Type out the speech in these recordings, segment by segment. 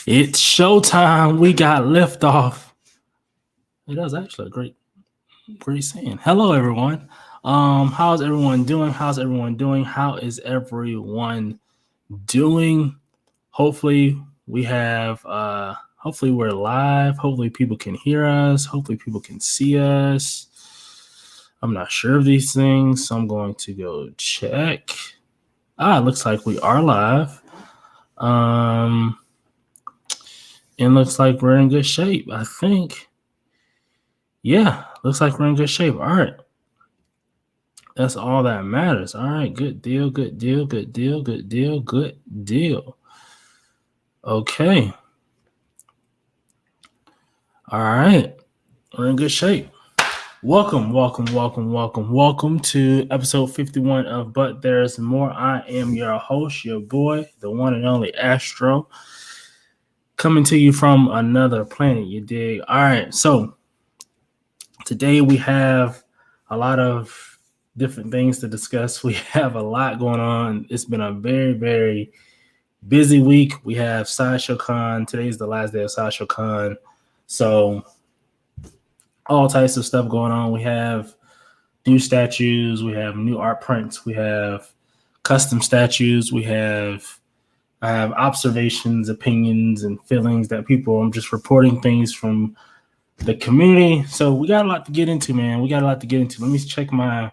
It's showtime. We got liftoff. It was actually a great saying. Hello, everyone. How's everyone doing? How is everyone doing? Hopefully hopefully we're live. Hopefully people can hear us. Hopefully people can see us. I'm not sure of these things, so I'm going to go check. It looks like we are live. It looks like we're in good shape, I think. Yeah, looks like we're in good shape. All right. That's all that matters. All right, good deal. Okay. All right. We're in good shape. Welcome to episode 51 of But There's More. I am your host, your boy, the one and only Astro, coming to you from another planet, you dig? All right, so today we have a lot of different things to discuss. We have a lot going on. It's been a very, very busy week. We have Sideshow Con. Today's the last day of Sideshow Con. So all types of stuff going on. We have new statues. We have new art prints. We have custom statues. I have observations, opinions, and feelings that people, I'm just reporting things from the community. So we got a lot to get into, man. Let me check my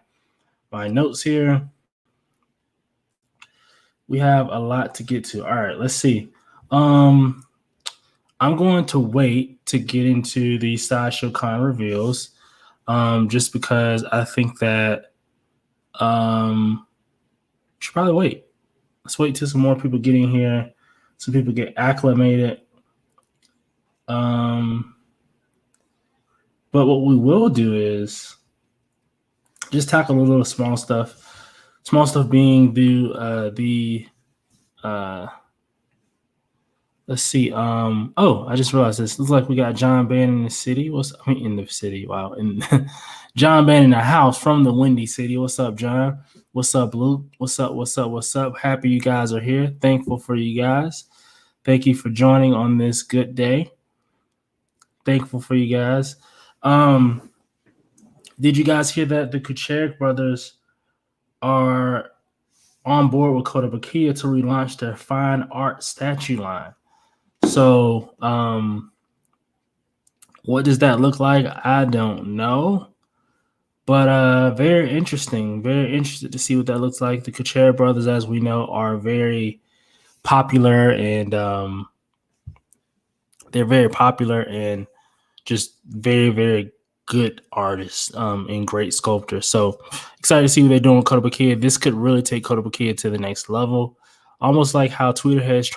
notes here. We have a lot to get to. All right, let's see. I'm going to wait to get into the Sideshow Con reveals, just because I think that we should probably wait. Let's wait till some more people get in here, some people get acclimated. But what we will do is just tackle a little small stuff. Small stuff being let's see. I just realized this. Looks like we got John Bannon in the city. In the city. Wow. And John Bannon in the house from the Windy City. What's up, John? What's up, Luke? What's up? Happy you guys are here. Thankful for you guys. Thank you for joining on this good day. Thankful for you guys. Did you guys hear that the Kucherik brothers are on board with Kotobukiya to relaunch their fine art statue line? So, what does that look like? I don't know. But very interesting. Very interested to see what that looks like. The Kucherik brothers, as we know, are very popular and they're very popular and just very, very good artists and great sculptors. So excited to see what they're doing with Kotobukiya. This could really take Kotobukiya to the next level, almost like how Twitter has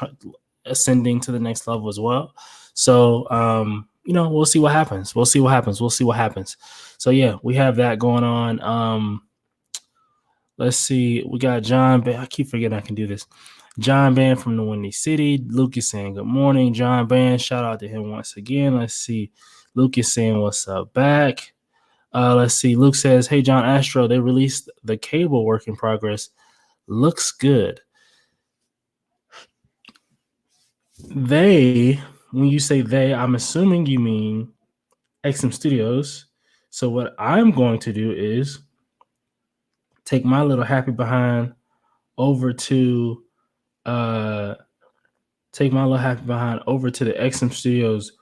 ascending to the next level as well. So, we'll see what happens. So, yeah, we have that going on. Let's see. We got John. I keep forgetting I can do this. John Band from the Windy City. Luke is saying good morning, John Band. Shout out to him once again. Let's see. Luke is saying what's up back. Let's see. Luke says, hey, John Astro, they released the cable work in progress. Looks good. When you say they, I'm assuming you mean XM Studios. So what I'm going to do is take my little happy behind over to the XM Studios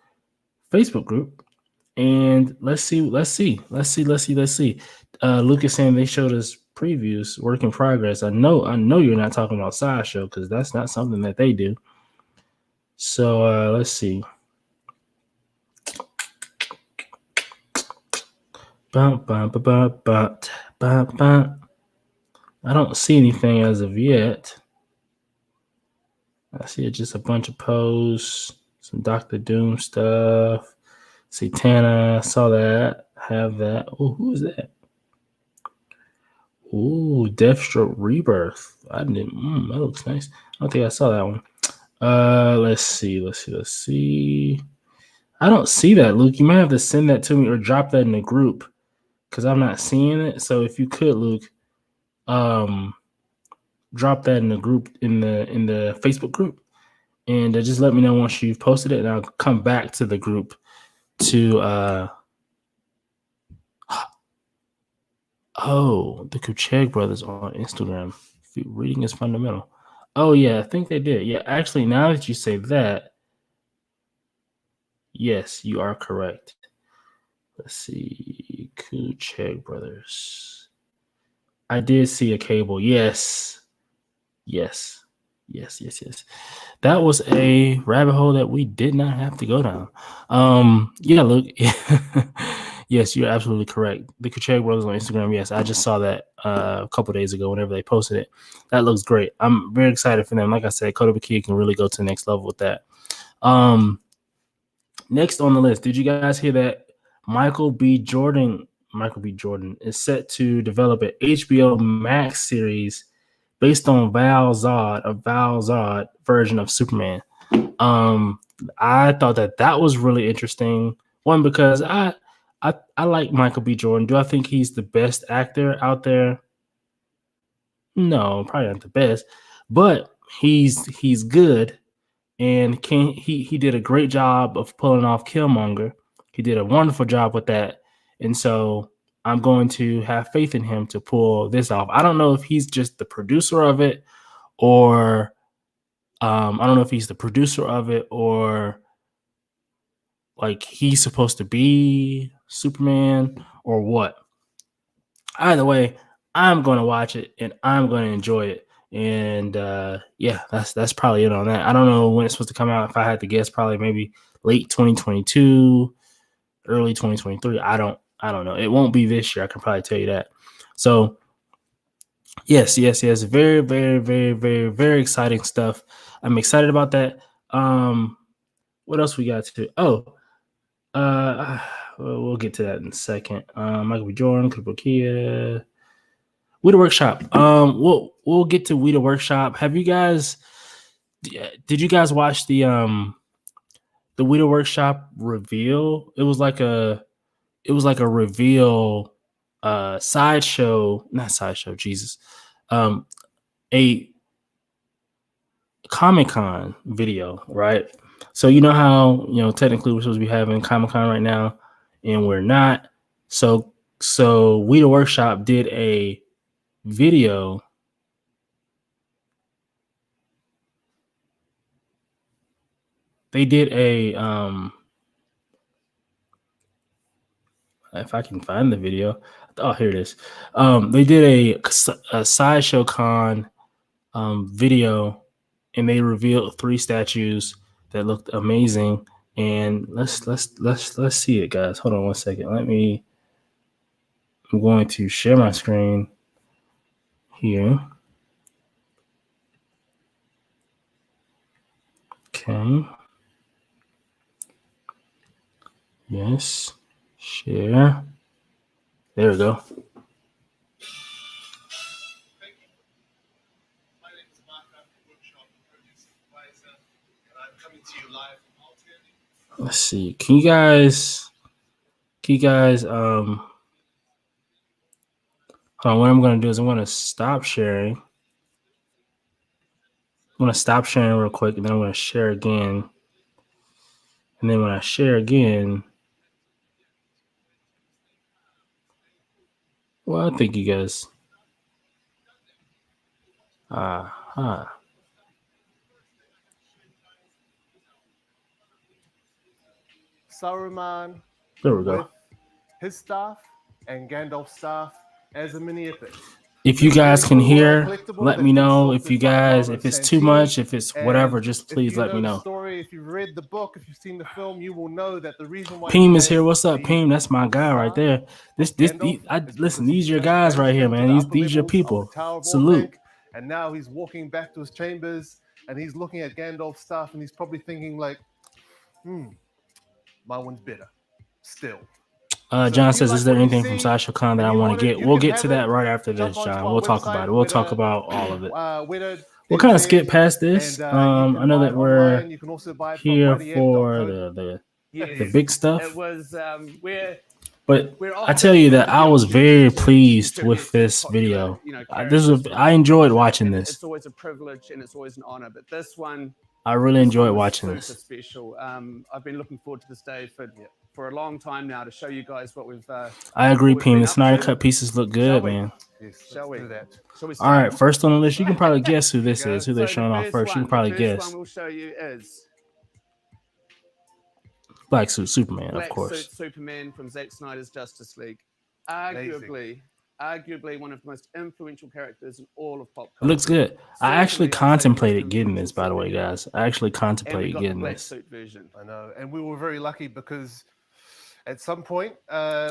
Facebook group, and let's see. Luke is saying they showed us previews, work in progress. I know you're not talking about Sideshow because that's not something that they do. So let's see. I don't see anything as of yet. I see just a bunch of posts, some Dr. Doom stuff. Satana, saw that. Have that. Oh, who is that? Oh, Deathstroke Rebirth. I didn't. That looks nice. I don't think I saw that one. Let's see. I don't see that, Luke. You might have to send that to me or drop that in the group because I'm not seeing it. So if you could, Luke, drop that in the group in the Facebook group, And just let me know once you've posted it, and I'll come back to the group to the Kuchek brothers on Instagram. Reading is fundamental. Oh yeah, I think they did. Yeah, actually, now that you say that, yes, you are correct. Let's see, Kuchek brothers. I did see a cable. Yes. That was a rabbit hole that we did not have to go down. Yeah, look. Yes, you're absolutely correct. The Kuchek brothers on Instagram. Yes, I just saw that a couple days ago whenever they posted it. That looks great. I'm very excited for them. Like I said, Kotobukiya can really go to the next level with that. Next on the list, did you guys hear that Michael B. Jordan is set to develop an HBO Max series based on Val Zod, a Val Zod version of Superman. I thought that was really interesting. One, because I like Michael B. Jordan. Do I think he's the best actor out there? No, probably not the best, but he's good, and he did a great job of pulling off Killmonger. He did a wonderful job with that, and so I'm going to have faith in him to pull this off. I don't know if he's just the producer of it, or I don't know if he's the producer of it, or like he's supposed to be Superman, or what. Either way, I'm going to watch it and I'm going to enjoy it. And yeah, that's probably it on that. I don't know when it's supposed to come out. If I had to guess, probably maybe late 2022, early 2023. I don't know. It won't be this year. I can probably tell you that. So yes. Very, very, very, very, very exciting stuff. I'm excited about that. What else we got to? We'll get to that in a second. Michael B. Jordan, Kotobukiya, Weta Workshop. We'll get to Weta Workshop. Have you guys? Did you guys watch the Weta Workshop reveal? It was like a reveal, sideshow, not sideshow. Jesus, a Comic-Con video, right? So you know how technically we're supposed to be having Comic-Con right now, and we're not. So Weta Workshop did a video. They did a if I can find the video. Oh, here it is. They did a Sideshow Con video, and they revealed 3 statues that looked amazing. And let's see it, guys. Hold on one second. I'm going to share my screen here. Okay. Yes. Share. There we go. Let's see. Can you guys hold on, what I'm gonna do is I'm gonna stop sharing. I'm gonna stop sharing real quick, and then I'm gonna share again. And then when I share again, well, I think you guys Saruman there we go. With his staff and Gandalf's staff as a mini epic. If you guys can hear, let me know. If it's too much, if it's whatever, just please let me know. Story, if you've read the book, if you've seen the film, you will know that the reason why Peem is here. What's up, Peem? That's my guy right there. Listen, these are your guys right here, man. These are your people. Salute. And now he's walking back to his chambers, and he's looking at Gandalf's staff, and he's probably thinking like, my one's better. Still. John says, is there anything from Sideshow Con that I want to get? We'll get to that right after this, John. We'll talk about it. We'll talk about all of it. We'll kind of skip past this. I know that we're here for the big stuff. It was but I tell you that I was very pleased with this video. I enjoyed watching this. It's always a privilege and it's always an honor, but this one I really This enjoyed one was watching super this. special. I've been looking forward to this day for a long time now to show you guys what we've I agree, Pim. been The up Snyder to. Cut pieces look Shall good, we? man. Yes, Shall let's we? do that. Shall we All start? right, first on the list, you can probably guess who this Go. is, who they're So showing off first. You can probably the first guess. one we'll show you is Black Suit Superman, of Black course. Suit Superman from Zack Snyder's Justice League. Amazing. Arguably one of the most influential characters in all of pop It looks culture. good. I actually Certainly, I'd say the most contemplated getting this, influential by the way, superhero. guys. I actually And we contemplated got the getting black this. suit version. I know, and we were very lucky because at some point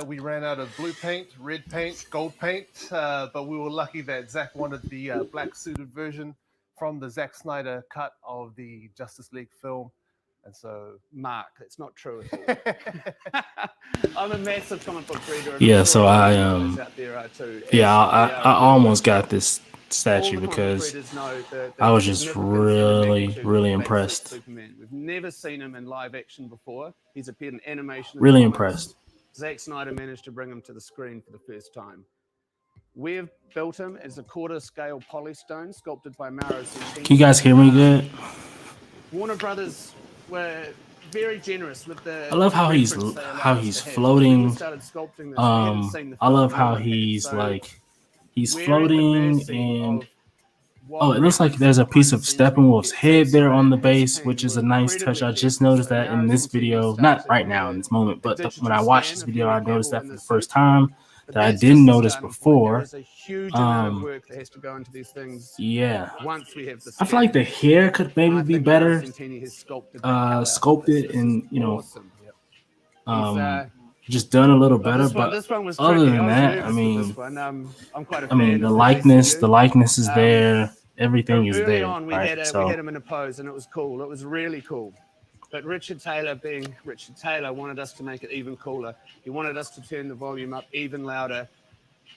we ran out of blue paint, red paint, gold paint, but we were lucky that Zach wanted the black suited version from the Zack Snyder cut of the Justice League film, and so Mark, that's not true at all. I'm a massive comic book reader. And Yeah, I'm so sure I out there are too. yeah, As I almost got this all statue the comic book because readers know the I was just significance and the really, magnitude really of Black Suit impressed. Superman. We've never seen him in live action before. He's appeared in animation. And Really comics. impressed. Zack Snyder managed to bring him to the screen for the first time. We've built him as a quarter-scale polystone sculpted by Mauro Centini. Can you guys hear me good? Warner Brothers were very generous with the. I love how he's reference they allowed how us he's to have. floating. When we started sculpting this, we hadn't seen the I love film how yet. he's So like he's we're at the floating mercy and of what it looks like references there's a behind piece the of scenes we Steppenwolf's get. head Zack there on Snyder the and his base, team which is a were nice touch. incredibly I just careful. noticed So that in Mauro this Centini video, started not to right now in do this moment, a but when digital I watched scan this of video, I Henry noticed Cavill that in for the the first suit. time But that I that's didn't just the notice starting point. There before. is a huge amount of work that has to go into these things Yeah, once we have the I feel like the scan. hair could maybe I be think Mauro better Centini has sculpted the hell out of this. sculpted This and is awesome. um just done a little better. This But one was other tricky. than I was that, nervous with this one. I'm quite a I mean fan the of likeness DCU. is there, everything is Early there, on, we right? had So him in a pose, and it was cool. It was really cool. But Richard Taylor, being Richard Taylor, wanted us to make it even cooler. He wanted us to turn the volume up even louder.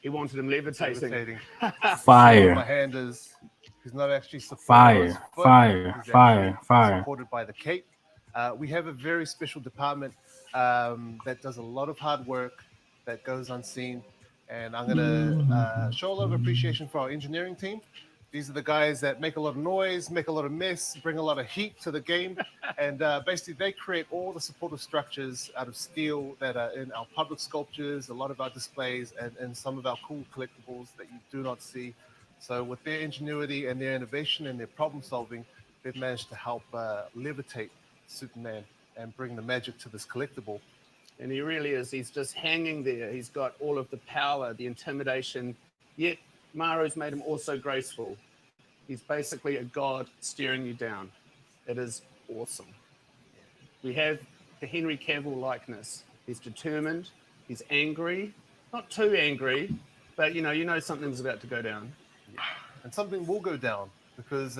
He wanted him levitating. My fire, hand is he's not actually supported his foot. fire, He's fire, actually fire. supported by the cape. We have a very special department that does a lot of hard work that goes unseen, and I'm gonna show a lot of appreciation for our engineering team. These are the guys that make a lot of noise, make a lot of mess, bring a lot of heat to the game, and basically they create all the supportive structures out of steel that are in our public sculptures, a lot of our displays, and some of our cool collectibles that you do not see. So with their ingenuity and their innovation and their problem solving, they've managed to help levitate Superman and bring the magic to this collectible. And he really is. He's just hanging there. He's got all of the power, the intimidation, yet Mauro's made him also graceful. He's basically a god staring you down. It is awesome. We have the Henry Cavill likeness. He's determined. He's angry. Not too angry, but you know something's about to go down. And something will go down because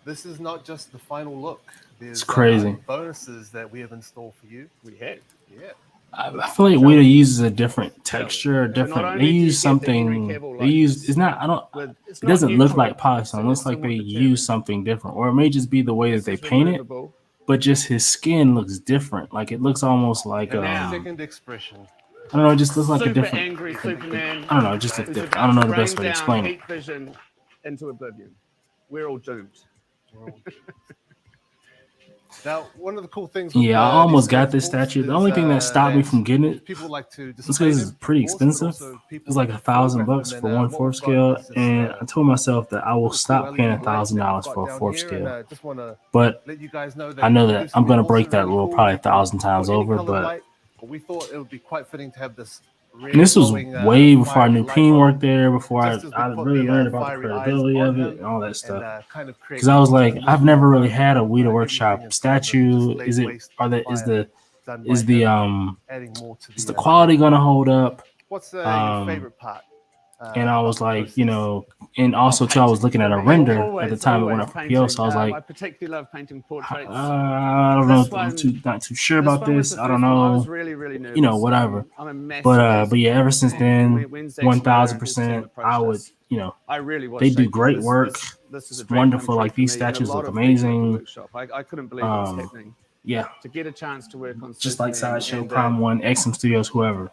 this is not just the final look. There's It's crazy. Bonuses that we have in store for you. We have. Yeah. I feel like Weta uses a different texture, not different. only They do you use get the Henry something. Cavill They use. likeness, It's not. I don't. It's It doesn't not look like neutral. polystone. It looks like they somewhat use determined. something different, or it may just be the way that This they is paint it. removable. But just his skin looks different. Like it looks almost like And now- second expression. I don't know. It just looks like a Super different. angry Superman. I don't know. It just looks who's different. about I don't know to the best way rain to down explain it. heat vision into oblivion. We're all doomed. Now, one of the cool things. With, Yeah, I these almost got collectibles this statue. The is, only thing that stopped me from getting it people like to is display because it's them, pretty of course, but expensive. also people It's like like to $1,000 photograph them. for And, one what fourth we've got scale, is this, and I told myself that I will little stop cool paying LED lights that $1,000 we've for a got down fourth here, scale. and just want to But let you guys know that I know we're that producing I'm gonna an break awesome, that really rule cool probably 1,000 times for any over. color But light, we thought it would be quite fitting to have this. and this was glowing, way before I fiery knew light Peen on, worked there, before just as we I put really the, learned about the fiery eyes credibility on of it him and all that stuff. and kind of create Because I was like, an I've never really illusion had a of Weta everything Workshop inside of it, statue. just Is it? waste Are the fire done is by the him, adding more to is the quality collection. gonna hold up? What's your favorite part? And I of was the like, process? and also too, I was looking at a render at the time it went Always up for PO, so I was I like, particularly love painting portraits. I don't know, This one- not too sure This about one was this. the I don't first one. I know, was really, really nervous. whatever. I'm a massive But yeah, ever since fan. then, When Zack Snyder and his team 1,000%, approached I would, us, I really was. they do shaken. great work. This is a It's dream wonderful. come true Like for these me, and a statues lot look of people at the amazing. workshop. I couldn't believe it was happening. Yeah, To get a chance to work on just like Superman Sideshow, and, Prime One, XM Studios, whoever.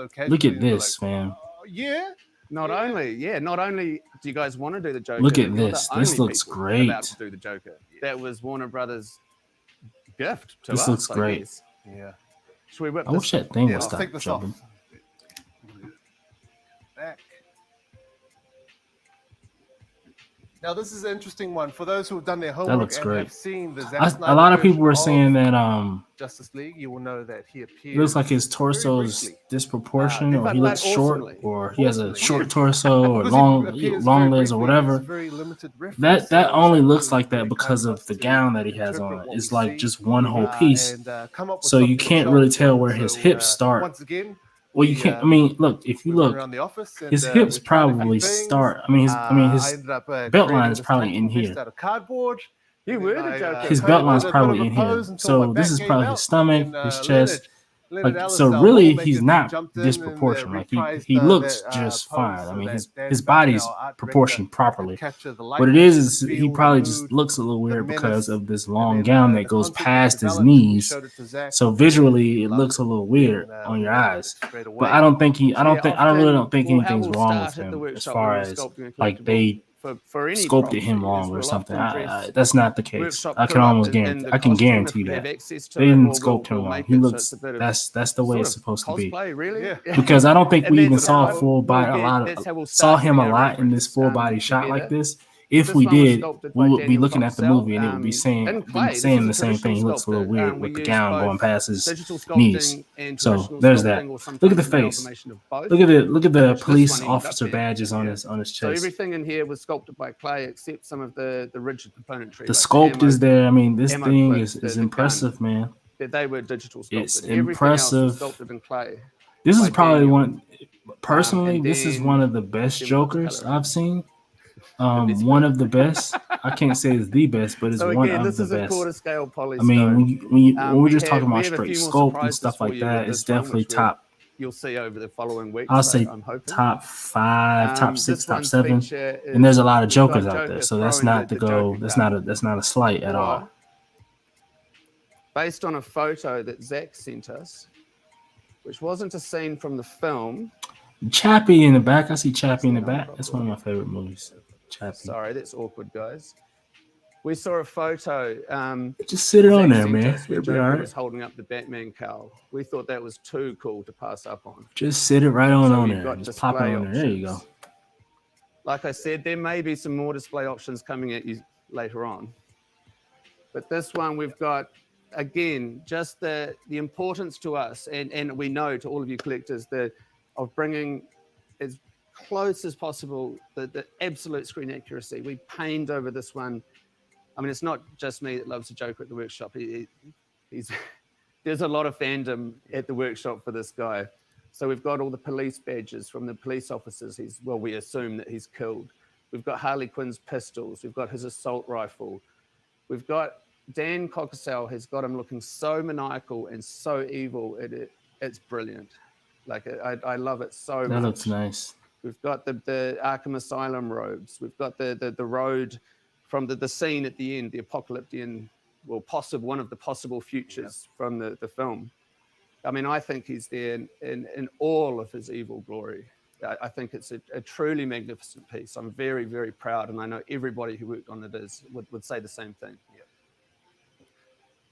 so casually. Look at and be this, like, fam. yeah, Not only do you guys want to do the Joker, Look at you're the this. only This looks people great. about to do the Joker. That was Warner Brothers' gift to This us. looks great. I guess. Yeah. Should we whip I this? wish that thing Yeah, would let's stop take this jumping. off. Back. Now this is an interesting one for those who have done their homework looks and great. have seen the Zack A Snyder lot of people version were saying that Justice League. You will know that he appears. it looks like his very torso is briefly. disproportionate, or but he looks like short, awesomely. or he has a Awesomely, short yeah. torso, or Because he long appears long very legs, or briefly, whatever. there's very limited reference, That so only some looks crews like that really because kind of us the to gown that he has interpret on. what It's we like see, just one whole piece, and come up with so you something can't sharp really for tell it. where his So, hips start. Once again, Well, you can't. I mean, look, if you we went look, around the office and, his we hips tried a few probably things. start. I mean, his I ended up belt creating line is this probably tactical in vest here. out of cardboard. You And were then the Joker. I, His kind belt of line's did a bit probably of a in here. pose until So my this back is gave probably out, his stomach, and, his chest. Leonard Like, Ellis, so really, Warhol he's makers not jumped in and, disproportionate. Like reprised, he looks that, just pose fine. I so mean, that Dan his Spackman, body's our art proportioned director, properly. could capture the What it likeness, is the he feel, the probably just mood, looks a little weird the because menace. of this And long then, gown the that goes concept was past his developed. We knees. showed it to Zach. So visually, it Loved looks a it. little weird And, on we your loved it eyes. straight away. But I don't think I really Often- don't think well, how anything's we'll wrong with start at the him as workshop far when we're as sculpting a like collectible they for any sculpted property him is wrong or we'll something. often dress That's not the case. workshop I can crew up almost in guarantee. the I can costume guarantee if we have that access to they it, didn't or sculpt him we'll wrong. make He it so looks. it's a bit of That's the way sort it's of supposed to be. cosplay, really. Yeah. Because I don't think And we even that's saw how a full body. that's how we'll Saw start him a getting our lot in this reference, full body shot like together. this. If This we one was did, sculpted we by would be Daniel looking at the Coxell, movie and it would be saying in clay. This saying is a the same thing. He traditional looks a little sculptor. weird We with the use gown both going past his digital knees. sculpting and So traditional there's sculpting, that. or Look sometimes at the an face. amalgamation of both. Look at the This police one ended up officer there. badges on Yeah. his So chest. everything in here was sculpted by clay, except some of the rigid componentry. The like sculpt ammo, is there. I mean, this ammo thing clips, is the impressive, gun. man. They were digital sculpted. It's Everything else was impressive. sculpted in clay. This is by probably Daniel. one. Personally, And this is then one of the best Jim Jokers Cutler. I've seen. best One of the best. I can't say it's the best, but it's So one again, of this the is a best. quarter scale polystone. I mean, when we're just talking we about have a straight few more sculpt and surprises stuff for like you that, with it's this one, definitely which top. You'll see over the following weeks. I'll say I'm hoping. top 5, top 6, This top one's 7. feature And there's a lot of we've got Jokers out there, Joker so that's throwing not the to go. Joker That's not a slight at all. Based on a photo that Zach sent us, which wasn't a scene from the film. Chappie in the back. I see Chappie in the back. That's one of my favorite movies. Chappie. Sorry, that's awkward, guys. We saw a photo. Just sit it on Zach there, sent man. us where It'll be Joker all right. was holding up the Batman cowl. We thought that was too cool to pass up on. Just sit it right on So we've there. got Just pop it display on there. There you go. options. Like I said, there may be some more display options coming at you later on. But this one, we've got, again, just the importance to us, and we know to all of you collectors, of bringing as close as possible the absolute screen accuracy. We pained over this one. I mean, it's not just me that loves the Joker at the workshop. There's a lot of fandom at the workshop for this guy. So we've got all the police badges from the police officers. We assume that he's killed. We've got Harley Quinn's pistols. We've got his assault rifle. We've got Dan Coxell has got him looking so maniacal and so evil. It's brilliant. Like I love it so much. That looks nice. We've got the Arkham Asylum robes. We've got the road from the scene at the end, the apocalyptic, one of the possible futures from the film. I mean, I think he's there in all of his evil glory. I think it's a truly magnificent piece. I'm very, very proud, and I know everybody who worked on it would say the same thing. Yeah.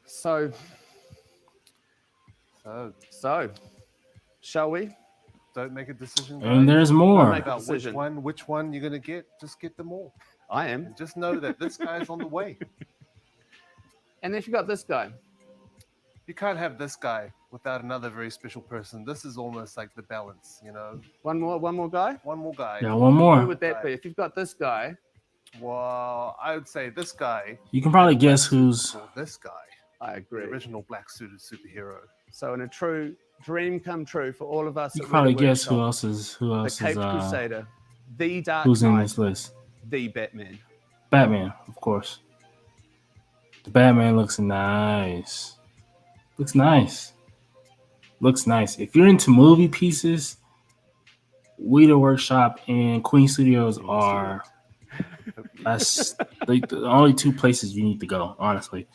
So, shall we? Don't make a decision. And guys. there's more. Make a About decision. which one you're gonna get. Just get them all. I am. And just know that this guy's on the way. And then you got this guy. You can't have this guy without another very special person. This is almost like the balance, you know. One more guy. One more guy. Yeah, one Who more. would that be? If you've got this guy, Well, I would say this guy. You can probably guess who's. Or this guy. I The agree. original black suited superhero. So in a true dream come true for all of us. You at can probably Red guess who Workshop, else is The Caped Crusader, the Dark who's in Knight, this list. the Batman. Batman, of course. The Batman looks nice. Looks nice. Looks nice. If you're into movie pieces, We the Workshop and Queen Studios are that's like the only two places you need to go, honestly.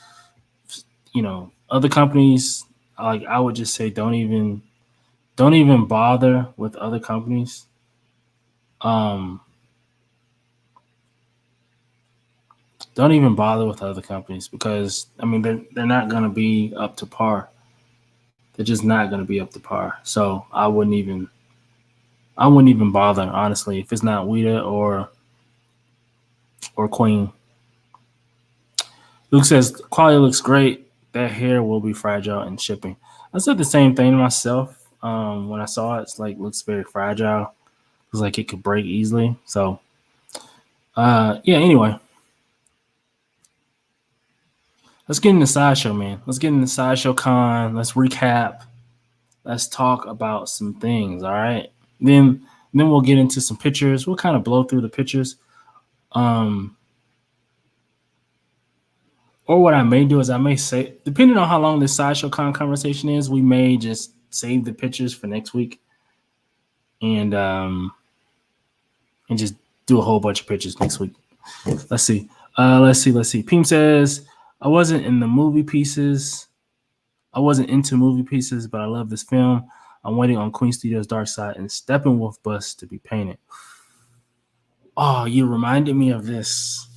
You know, other companies, like I would just say don't even bother with other companies. Um, don't even bother with other companies because I mean they're not gonna be up to par. They're just not gonna be up to par. So I wouldn't even bother honestly if it's not Weta or Queen. Luke says quality looks great. That hair will be fragile in shipping. I said the same thing myself when I saw it. It's like looks very fragile. Looks like it could break easily. So yeah. Anyway, let's get into Sideshow, man. Let's get into Sideshow Con. Let's recap. Let's talk about some things. All right. Then we'll get into some pictures. We'll kind of blow through the pictures. Um, or what I may do is I may say, depending on how long this Sideshow Con conversation is, we may just save the pictures for next week and just do a whole bunch of pictures next week. Let's see. Let's see. Peem says, I wasn't in the movie pieces. I wasn't into movie pieces, but I love this film. I'm waiting on Queen Studios' Dark Side and Steppenwolf bus to be painted. Oh, you reminded me of this.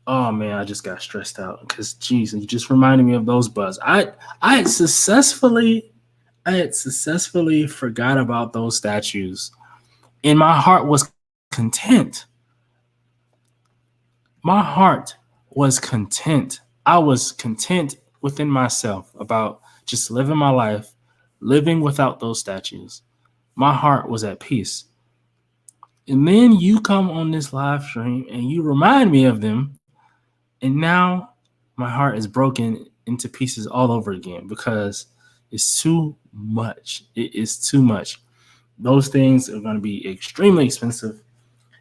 Oh man, I just got stressed out because geez, you just reminded me of those bus. I had successfully forgot about those statues, and my heart was content. My heart was content. I was content within myself about just living my life, living without those statues. My heart was at peace. And then you come on this live stream and you remind me of them. And now my heart is broken into pieces all over again because it's too much. It is too much. Those things are going to be extremely expensive.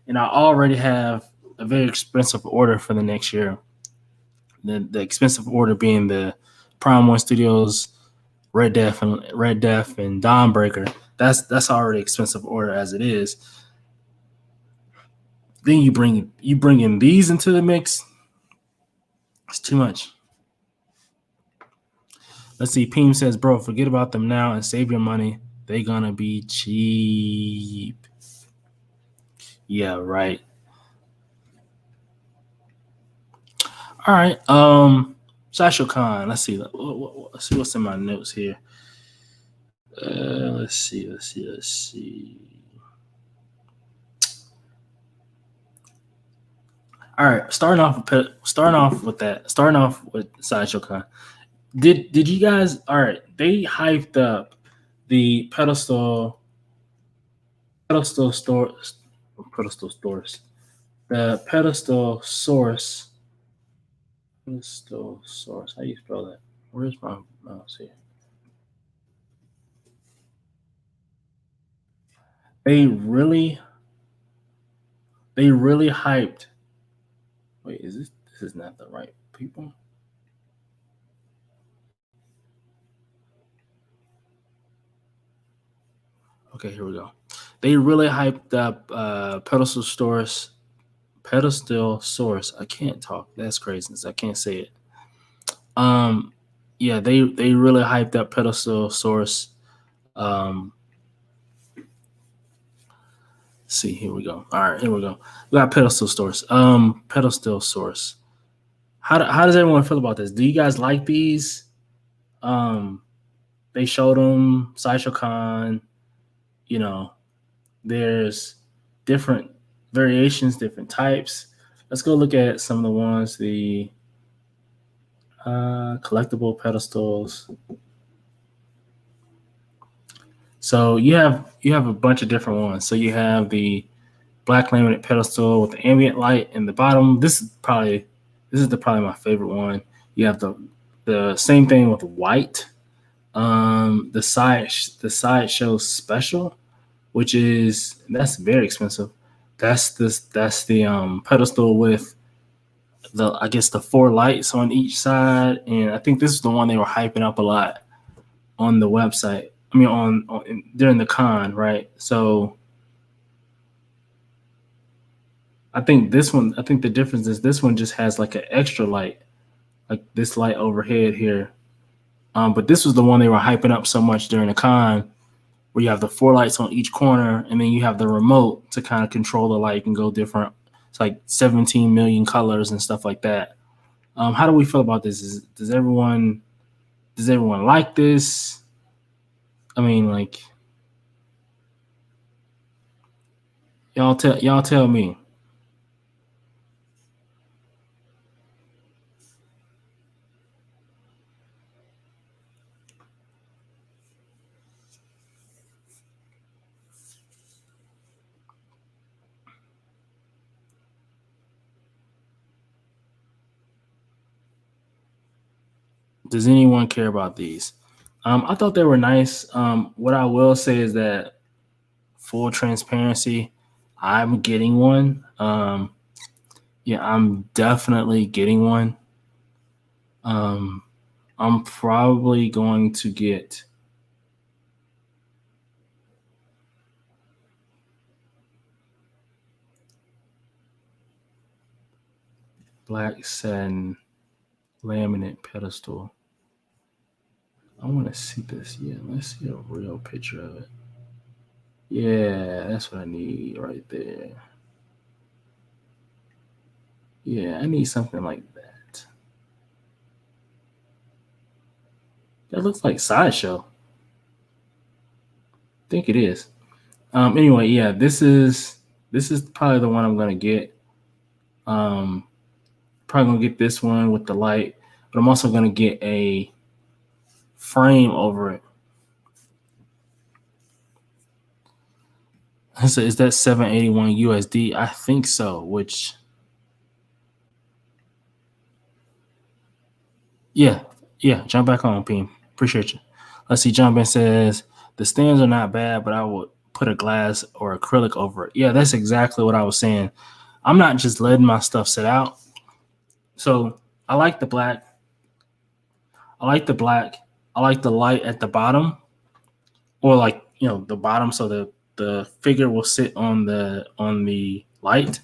And I already have a very expensive order for the next year. The expensive order being the Prime One Studios Red Death and Dawnbreaker. That's already expensive order as it is. Then you bring in these into the mix. It's too much. Let's see. Peem says, bro, forget about them now and save your money. They're gonna be cheap. Yeah, right. All right. Sideshow Con. Let's see. Let's see what's in my notes here. Let's see. All right. Starting off with Sideshow Con. Did you guys? All right. They hyped up the pedestal stores. The pedestal source. Pedestal source. How do you spell that? Where's my mouse here? They really hyped. Wait, this is not the right people? Okay, here we go. They really hyped up pedestal source. I can't talk. That's craziness. I can't say it. Yeah, they really hyped up pedestal source. See, here we go. All right, here we go. We got pedestal source. Pedestal source. How does everyone feel about this? Do you guys like these? They showed them Sideshow Con. You know, there's different variations, different types. Let's go look at some of the ones, the collectible pedestals. So you have a bunch of different ones. So you have the black laminate pedestal with the ambient light in the bottom. This is probably my favorite one. You have the same thing with white. The Sideshow special, which that's very expensive. That's the pedestal with the 4 lights on each side, and I think this is the one they were hyping up a lot on the website. I mean, on during the con, right? So I think the difference is this one just has like an extra light, like this light overhead here. But this was the one they were hyping up so much during the con where you have the 4 lights on each corner, and then you have the remote to kind of control the light and go different. It's like 17 million colors and stuff like that. How do we feel about this? Does everyone like this? I mean, like, y'all tell me. Does anyone care about these? I thought they were nice. What I will say is that full transparency, I'm getting one. Yeah, I'm definitely getting one. Um, I'm probably going to get black satin laminate pedestal. I want to see this. Yeah, let's see a real picture of it. Yeah, that's what I need right there. Yeah, I need something like that. That looks like Sideshow. I think it is. Anyway, yeah, this is probably the one I'm gonna get. Um, Probably gonna get this one with the light, but I'm also gonna get a frame over it. So is that 781 USD? I think so. Which, yeah, yeah. Jump back on, Pim. Appreciate you. Let's see. Jump in says the stands are not bad, but I would put a glass or acrylic over it. Yeah, that's exactly what I was saying. I'm not just letting my stuff sit out. So I like the black. I like the black. I like the light at the bottom, or like the bottom, so the figure will sit on the light,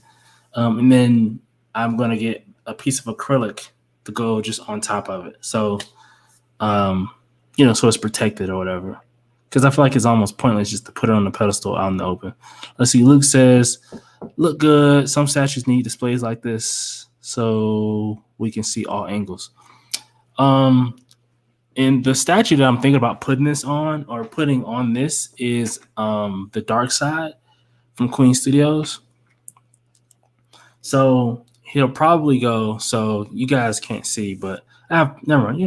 and then I'm gonna get a piece of acrylic to go just on top of it. So um, so it's protected or whatever. Because I feel like it's almost pointless just to put it on the pedestal out in the open. Let's see. Luke says, "Look good. Some statues need displays like this so we can see all angles." Um, and the statue that I'm thinking about putting this on or putting on this is the Dark Side from Queen Studios. So he'll probably go. So you guys can't see, but I have never mind.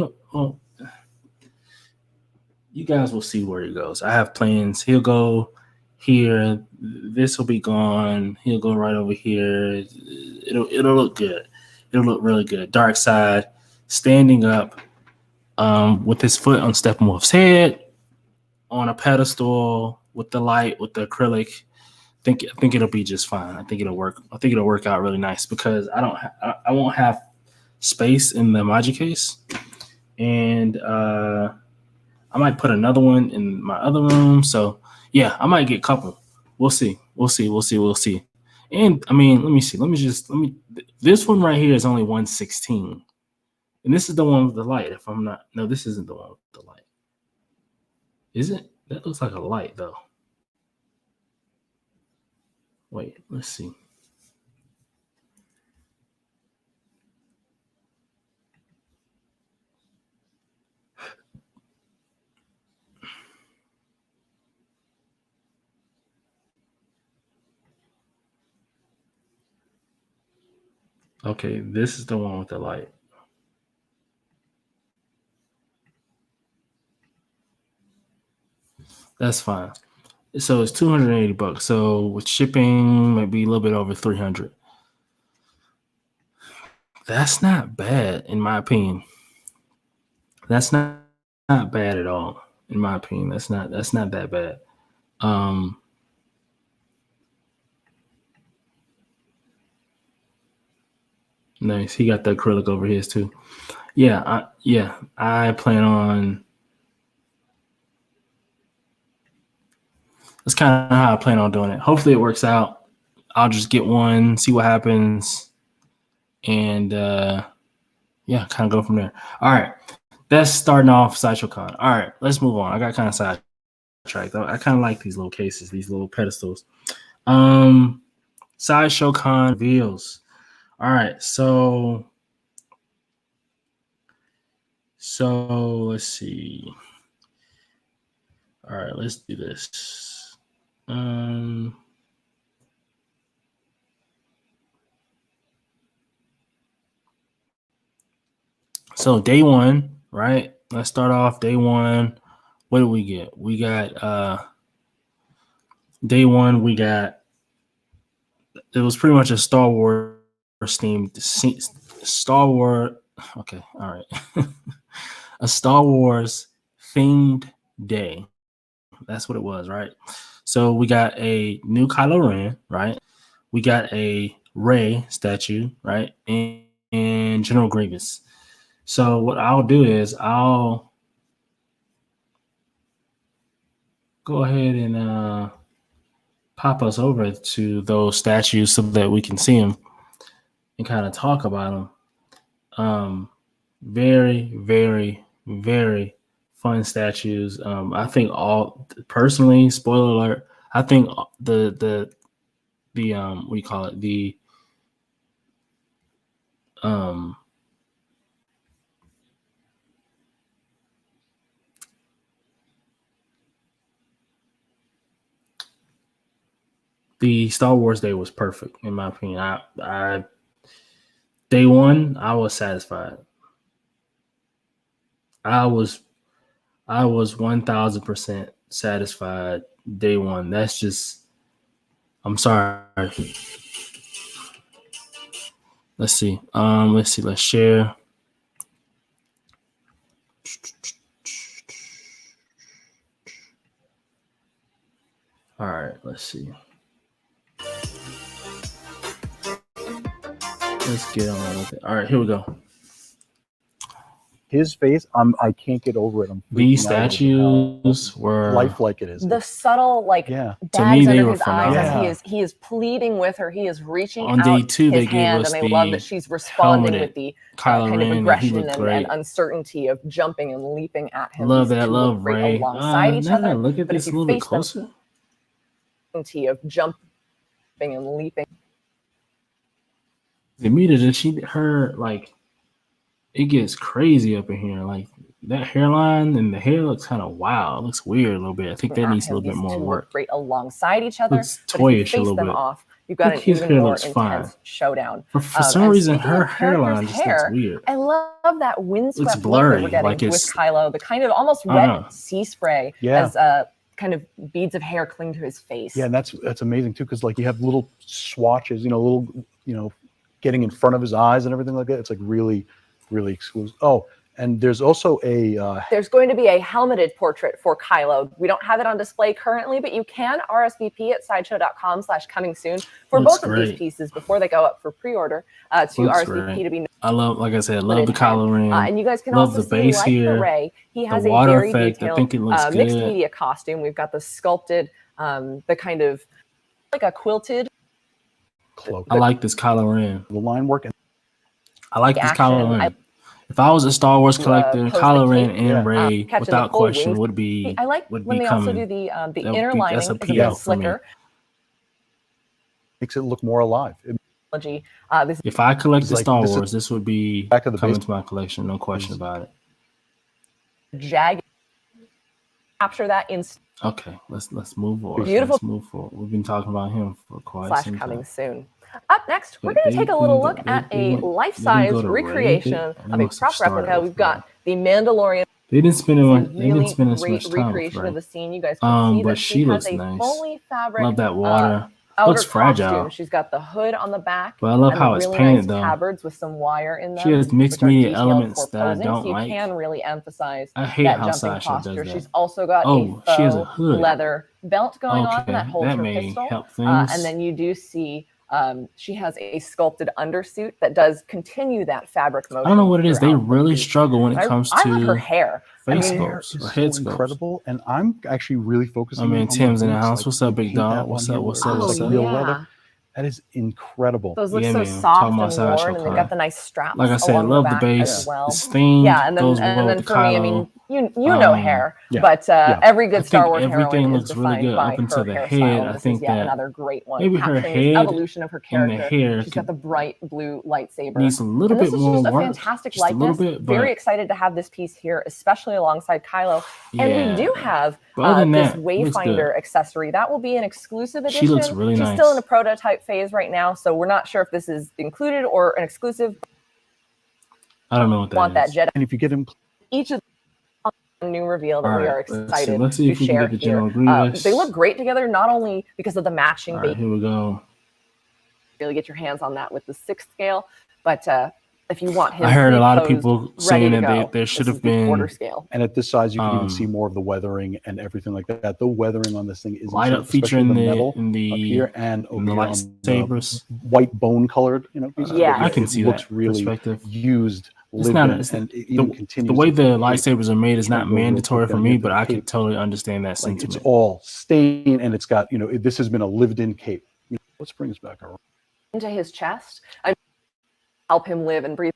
You guys will see where he goes. I have plans. He'll go here. This will be gone. He'll go right over here. It'll look good. It'll look really good. Dark Side standing up, with his foot on Steppenwolf's head on a pedestal with the light with the acrylic. I think it'll be just fine. I think it'll work. I think it'll work out really nice because I won't have space in the Magic case, and I might put another one in my other room. So yeah, I might get a couple. We'll see. We'll see. We'll see. We'll see. And I mean, let me see. Let me. This one right here is only 116, and this is the one with the light. If I'm not, no, this isn't the one with the light. Is it? That looks like a light though. Wait, let's see. Okay, this is the one with the light. That's fine. So it's $280. So with shipping, maybe a little bit over 300. That's not bad in my opinion. That's not bad at all in my opinion. That's not that bad. Um, Nice. He got the acrylic over his too. Yeah, I plan on. That's kind of how I plan on doing it. Hopefully, it works out. I'll just get one, see what happens, and yeah, kind of go from there. All right, that's starting off Sideshow Con. All right, let's move on. I got kind of sidetracked. sidetracked. I kind of like these little cases, these little pedestals. Sideshow Con reveals. All right, so let's see. All right, let's do this. So day one, right? Let's start off day one. What do we get? We got day one. We got it was pretty much a Star Wars themed Star Wars. Okay, all right, a Star Wars themed day. That's what it was, right? So we got a new Kylo Ren, right? We got a Rey statue, right? And General Grievous. So what I'll do is I'll go ahead and pop us over to those statues so that we can see them and kind of talk about them. Very, very, very fun statues. I think all personally, spoiler alert, I think the what do you call it? The Star Wars Day was perfect in my opinion. I day one, I was satisfied. I was 1000% satisfied day one. That's just, I'm sorry. Let's see. Let's share. All right, let's see. Let's get on with it. All right, here we go. His face, I can't get over it. These statues were lifelike. It is the subtle to bags me they under were his eyes phenomenal. as he is pleading with her. He is reaching On out day two, his they gave hand, us and I love the that she's responding with the Kylo kind Ren, of and he aggression looked great. and uncertainty of jumping and leaping at him. Love These that. two Love look right Rey. alongside each Now that I other. look at but this if a you little bit face them, closer. of jumping and leaping. The meter that her like it gets crazy up in here. Like that hairline and the hair looks kind of wild. It looks weird a little bit. I think that needs a little bit These more two work. look right alongside each other. Looks But if you toyish a face little them bit. off, you've got Look, an his even hair more looks intense fine. showdown. For some and reason, speaking her of characters' hairline just hair, looks weird. I love that windswept Looks look blurry, that we're getting like with it's- Kylo. The kind of almost I don't know. wet sea spray Yeah. as kind of beads of hair cling to his face. Yeah, and that's amazing too, because like you have little swatches, getting in front of his eyes and everything like that. It's like really, really exclusive. Oh, and there's also There's going to be a helmeted portrait for Kylo. We don't have it on display currently, but you can RSVP at sideshow.com/coming soon for Looks both of great. these pieces before they go up for pre-order to Looks RSVP great. to be I love, like I said, love noted the Kylo Ren. and you guys can love also the see, base like here. the Rey, he has the a water very effect. detailed I think it looks mixed good. media costume. We've got the sculpted, the kind of like a quilted cloak. I like this Kylo Ren. The line work. And I like this action. Kylo Ren. If I was a Star Wars collector, post Kylo the Ren cape, and Rey, catching the without full question, wings. would be I like would when be they coming. also do the That inner would be- lining that's a is a bit PO for me. slicker. makes it look more alive. This If I collected like- Star this is Wars, this would be back to the coming base- to my collection. No question about it. jagged capture that in Okay, let's move forward. Beautiful. Let's move forward. We've been talking about him for quite slash some coming time. soon. Up next, we're But going to take a little look at a life-size go to Rey. recreation They of a must have prop replica. started We've with got the Mandalorian. They didn't spend It's a much. They really didn't spend as great much time with recreation Rey. of the scene. You guys can see But that she she has looks a nice. fully fabric Love that water. outer Looks fragile. costume. She's got the hood on the back. But I love and how the it's really painted, nice though. tabards with some wire in them. She has mixed which are media detailed elements for that I posing, don't so you like. can really emphasize I hate that how jumping Sideshow does posture. that. She's also got Oh, a she has a faux hood. leather belt going on Okay, that holds that her may pistol. help things. And then you do see she has a sculpted undersuit that does continue that fabric motion. I don't know what it is. They throughout the really piece. struggle when it I- comes I love her to hair. face I mean, sculpts It's or so head sculpts. incredible, and I'm actually really focusing. I mean, on the Tim's in the boots, house. like, What's up, you big paint dog? that What's one up? here What's where up? it's What's like up? real yeah. leather. That is incredible. Those look Yeah, so man. soft Talking about and Sideshow worn, and they Con. got the nice straps. Like I said, along love the the back base. as well. This theme Yeah, and goes then well with the for me, I Kylo. mean, you know hair, yeah, but yeah. every good I Star think Wars everything heroine is looks really defined good by up until her the hairstyle. head. And I this think is yet that another great one, maybe her capturing this head evolution of her and the character. hair She's got the bright blue lightsaber. needs a little And this bit is more just a work. fantastic Just a little likeness. bit, Very but excited to have this piece here, especially alongside Kylo. And we do have But other than this that, it looks good. Wayfinder accessory. That will be an exclusive edition. She looks really She's nice. still in a prototype phase right now, so we're not sure if this is included or an exclusive. I don't know what that Want that is. Jedi. And if you get him, Each of a new reveal that All we right, are excited let's see to if we can share get the here. General Grievous. They look great together, not only because of the matching All base. right, here we go. Really get your hands on that with the 6th scale, but if you want him, I heard a lot of pre-posed, people ready saying to that go, there this should is have the been quarter scale. and at this size, you can even see Um, more of the weathering and everything like that. The weathering on this thing is light insane, up feature especially in the the metal in up the here and over in the here on lightsabers. the white bone colored, pieces. Yeah. But I can it see looks that really perspective. used, It's lived not in, it's, and it even the continues. way to the cape. lightsabers are made is Trying not to go real mandatory quick for down me, here to but the I can cape. totally understand that Like sentiment. it's all stained, and it's got this has been a lived-in cape. Let's bring this back around. Into his chest, I help him live and breathe.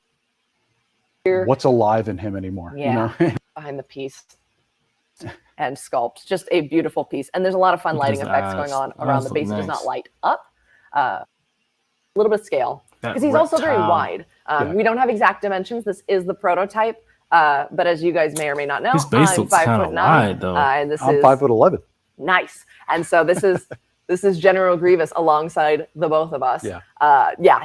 Here, What's alive in him anymore? Yeah. Behind the piece and sculpt, just a beautiful piece. And there's a lot of fun Because lighting the effects eyes- going on the around eyes the look base. It does nice. not light up. A little bit of scale That because he's also very reptile. wide. Yeah. We don't have exact dimensions. This is the prototype, but as you guys may or may not know, His base I'm looks kinda 5'9", wide, though. and this I'm is 5'11". nice. And so this is General Grievous alongside the both of us. Yeah.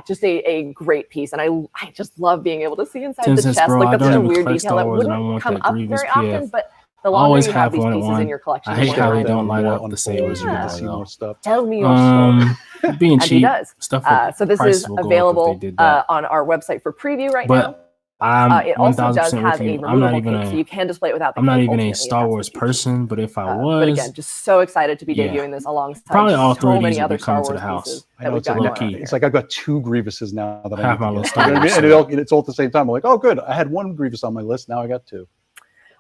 Just a great piece, and I just love being able to see inside Since the it's chest. bro, Like I that's don't such a even weird collect detail Star that Wars, and I wouldn't want come that up Grievous very PF. often, but the I longer always you have have these one at pieces one. in your collection, I the hate more how you're they into don't them. light More up the sabers. unfolds, you get Yeah. to see more stuff. Tell me your story. Being And he cheap, does. stuff. Like So this prices is will go up if available they did that. on our website for preview right But now. I'm It also does 1000% have with a you. I'm not removable even cape, so you can display it without the I'm not cape even a ultimately, if Star that's Wars what you choose. person, but if I But was, again, just so excited to be Yeah. debuting this alongside Probably all so three of many these will other be Star coming to Wars the house. pieces I that know we've it's got a going low on key. here. It's like I've got 2 Grievuses now that I Half need my to little get. Star You know what I Wars mean? set. And it's all at the same time. I'm like, oh, good. I had 1 Grievous on my list. Now I got 2.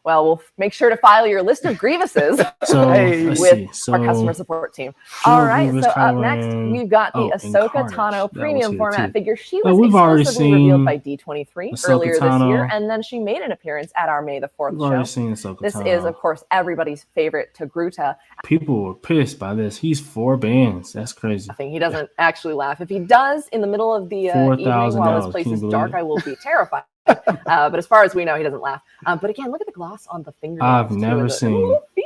Well, we'll make sure to file your list of grievances So Hey. let's with see. So our customer support team. General All right, Grievous, so up Kylo next, Ren. we've got the Oh, Ahsoka Incarnate. Tano That was premium here, format too. figure. She Oh, was we've already exclusively revealed seen by D23 Ahsoka earlier this year, Tano. and then she made an appearance at our May the 4th We've already show. seen Ahsoka This Tano. is, of course, everybody's favorite Togruta. People were pissed by this. He's 4 bands. That's crazy. I think he doesn't actually laugh. If he does in the middle of the evening while this $4,000. place Can you is believe dark, it? I will be terrified. But as far as we know, he doesn't laugh. But again, look at the gloss on the fingernails. I've too, never and the seen little feet.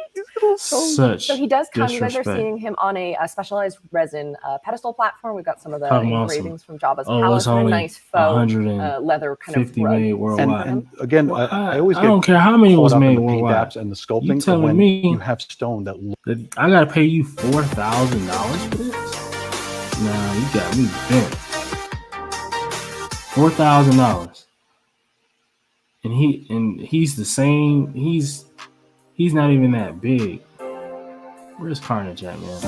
such So he does come. You guys are disrespect. seeing him on a specialized resin pedestal platform. We've got some of the How awesome. engravings from Jabba's Oh, palace it's and a only nice faux 150 leather kind of rug. made worldwide. And again, Well, I always I get don't care how many caught was up in made the paint worldwide. apps and the sculpting telling when me you have stone that I gotta pay you $4,000 for this? Nah, you got me bent. $4,000, and he's the same. He's not even that big. Where's Carnage at, man?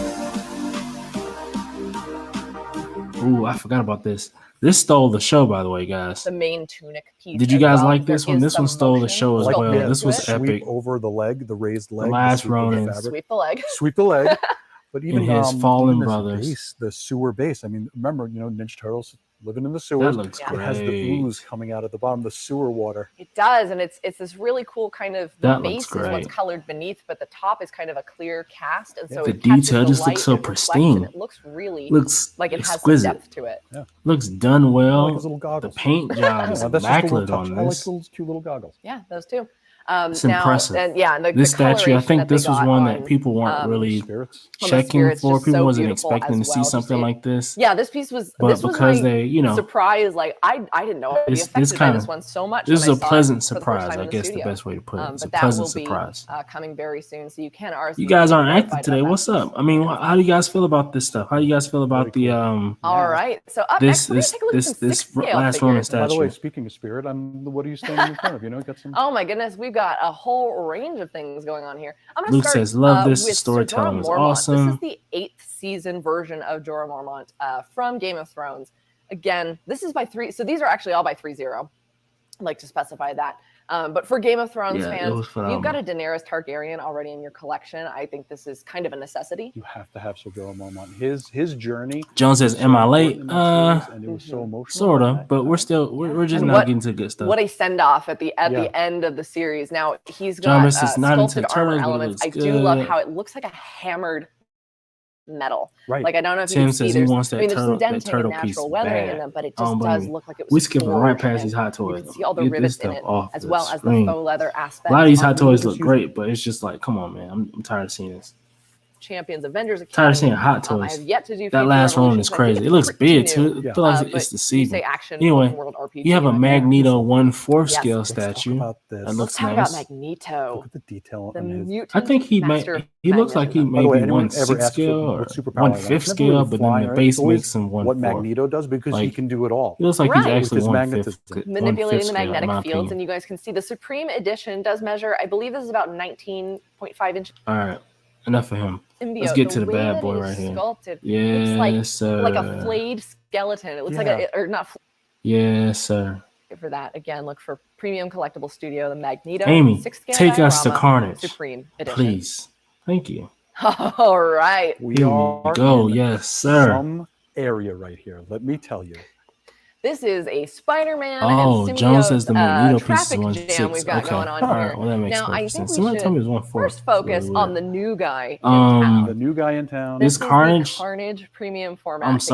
Ooh, I forgot about this. This stole the show, by the way, guys. The main tunic piece. Did you as guys well. like There this one? is This one some stole the motion show as built well. into This was it. epic. sweep over the leg, the raised leg. Last sweep over the Ronin. fabric. Sweep the leg. Sweep the leg. But even his fallen even this brothers. base, the sewer base. I mean, remember, Ninja Turtles living in the That sewers. looks Yeah. It great. has the ooze coming out of the bottom, the sewer water. It does, and it's this really cool kind of. The That looks base is what's great. colored beneath, but the top is kind of a clear cast, and so The it catches detail the just looks light, so it reflects, pristine. and it looks really Looks like it has some exquisite. depth to it. Looks done I like well. his little The goggles. paint job is Yeah, that's just a little immaculate touch. on I like this. those cute little goggles. Yeah, those two. It's now, impressive. And yeah, and This the statue, I coloration think that they this was got one on, that people weren't really Spirits. on the checking spirits for. just People so wasn't beautiful expecting as to see well. something like this. Yeah, this piece was. But this was because my they, surprise. Like I didn't know I'd be This affected by kinda- this one so much. this is when a I saw it pleasant for the first surprise, time I in guess the studio. best way to put it. It's a But that pleasant will be surprise. coming very soon, so you can RSVP. You guys aren't to be active notified today. about What's that. up? I mean, how do you guys feel about this stuff? How do you guys feel about Very the cool. All right, so up this next, we're gonna take a look at some this 6th scale last Ronin figures. By the way, statue? speaking of spirit, what are you standing in front of? Got some. Oh my goodness, we've got a whole range of things going on here. I'm going to Luke start says, "Love this. with Storytelling Jorah was Mormont. awesome." This is the 8th season version of Jorah Mormont from Game of Thrones. Again, this is by 3. So these are actually all by 3-0. I'd like to specify that. But for Game of Thrones Yeah, it fans, was if you've got phenomenal. a Daenerys Targaryen already in your collection, I think this is kind of a necessity. You have to have Sir Jorah Mormont. His journey. John says, was "Am I late?" important in that series, and it was so emotional. Sort and of, but we're still we're just And not what- getting to good stuff. What a send off at the Yeah. end of the series. Now he's John got Best is not into sculpted armor Turtles, but it elements. I looks do love good. how it looks like a hammered metal. Right. Like I don't know if you Tim can see says he there's, wants that I mean, there's some turtle- that denting turtle and piece natural weathering bad. in them, but it I don't just blame does you. look like it was We skipping right forged, past and these hot you toys. can see all the Get this rivets in stuff it, off as the well as the screen. faux leather aspect. A lot of these on hot the toys just look use great, but it's just like, come on, man. I'm tired of seeing this. Champions Avengers Academy. Tired of seeing hot I toys. have yet to do That Future last one Revolution, is so I think crazy. it's It looks pretty big new. too. Yeah. It feels like But it's you deceiving. say action Anyway, open world RPG. You have a right there. Magneto 1/4 Yes. scale Let's Let's talk statue. about this. That Let's looks talk nice. about Magneto, Look at the detail the on his. mutant I think he master of he looks like he magnetism. By the way, maybe anyone 1/6 ever asked scale what or superpower I like? 1/5 It's never scale, really but then flying, the right? base It's always makes him what 1/4. Magneto does because he Like, can do it all. He looks like Right. he's actually With his 1/5 magnetism. Manipulating the scale, in magnetic my fields, opinion. and you guys can see the Supreme Edition does measure, I believe this is about 19.5 inch All right, enough of him. symbiote. Let's get to the way bad that boy it right is here. sculpted Yes, like a sir. flayed skeleton. It looks Yeah. like or not Yes, sir. for that. Again, look for Premium Collectible Studio, the Magneto Amy, 6-scale take us to diorama Carnage, Supreme Edition. please. Thank you. All right. We Here are we go. in Yes, sir. some area right here. Let me tell you. This is a Spider-Man Oh, and Jones symbiote says the Magneto piece is traffic 1/6. jam we've got Okay. going on All here. right. Well, that makes Now, I perfect think sense. we Somebody should told me it was 1/4. first focus on the new guy in The town. new guy in town. This This is Carnage. the Carnage Premium format. I'm figure.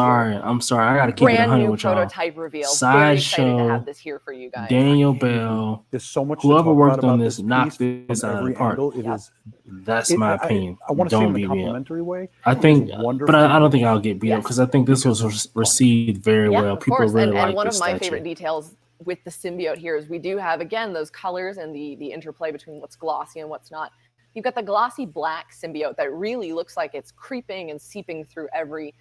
sorry. I gotta keep it Brand 100 new with y'all. prototype reveal. Very excited to Sideshow, have this here for you guys. Daniel Bell, There's so much. to whoever talk worked about on about this knocked piece this from out of the every park. angle. It Yep. is. That's my opinion. I want to say Don't in a beat me up. complimentary way. I think, wonderful. but I don't think I'll get beat up Yes. because I think this was received very Yeah, well. of People course. really And like one this of my statue. favorite details with the symbiote here is we do have, again, those colors and the interplay between what's glossy and what's not. You've got the glossy black symbiote that really looks like it's creeping and seeping through every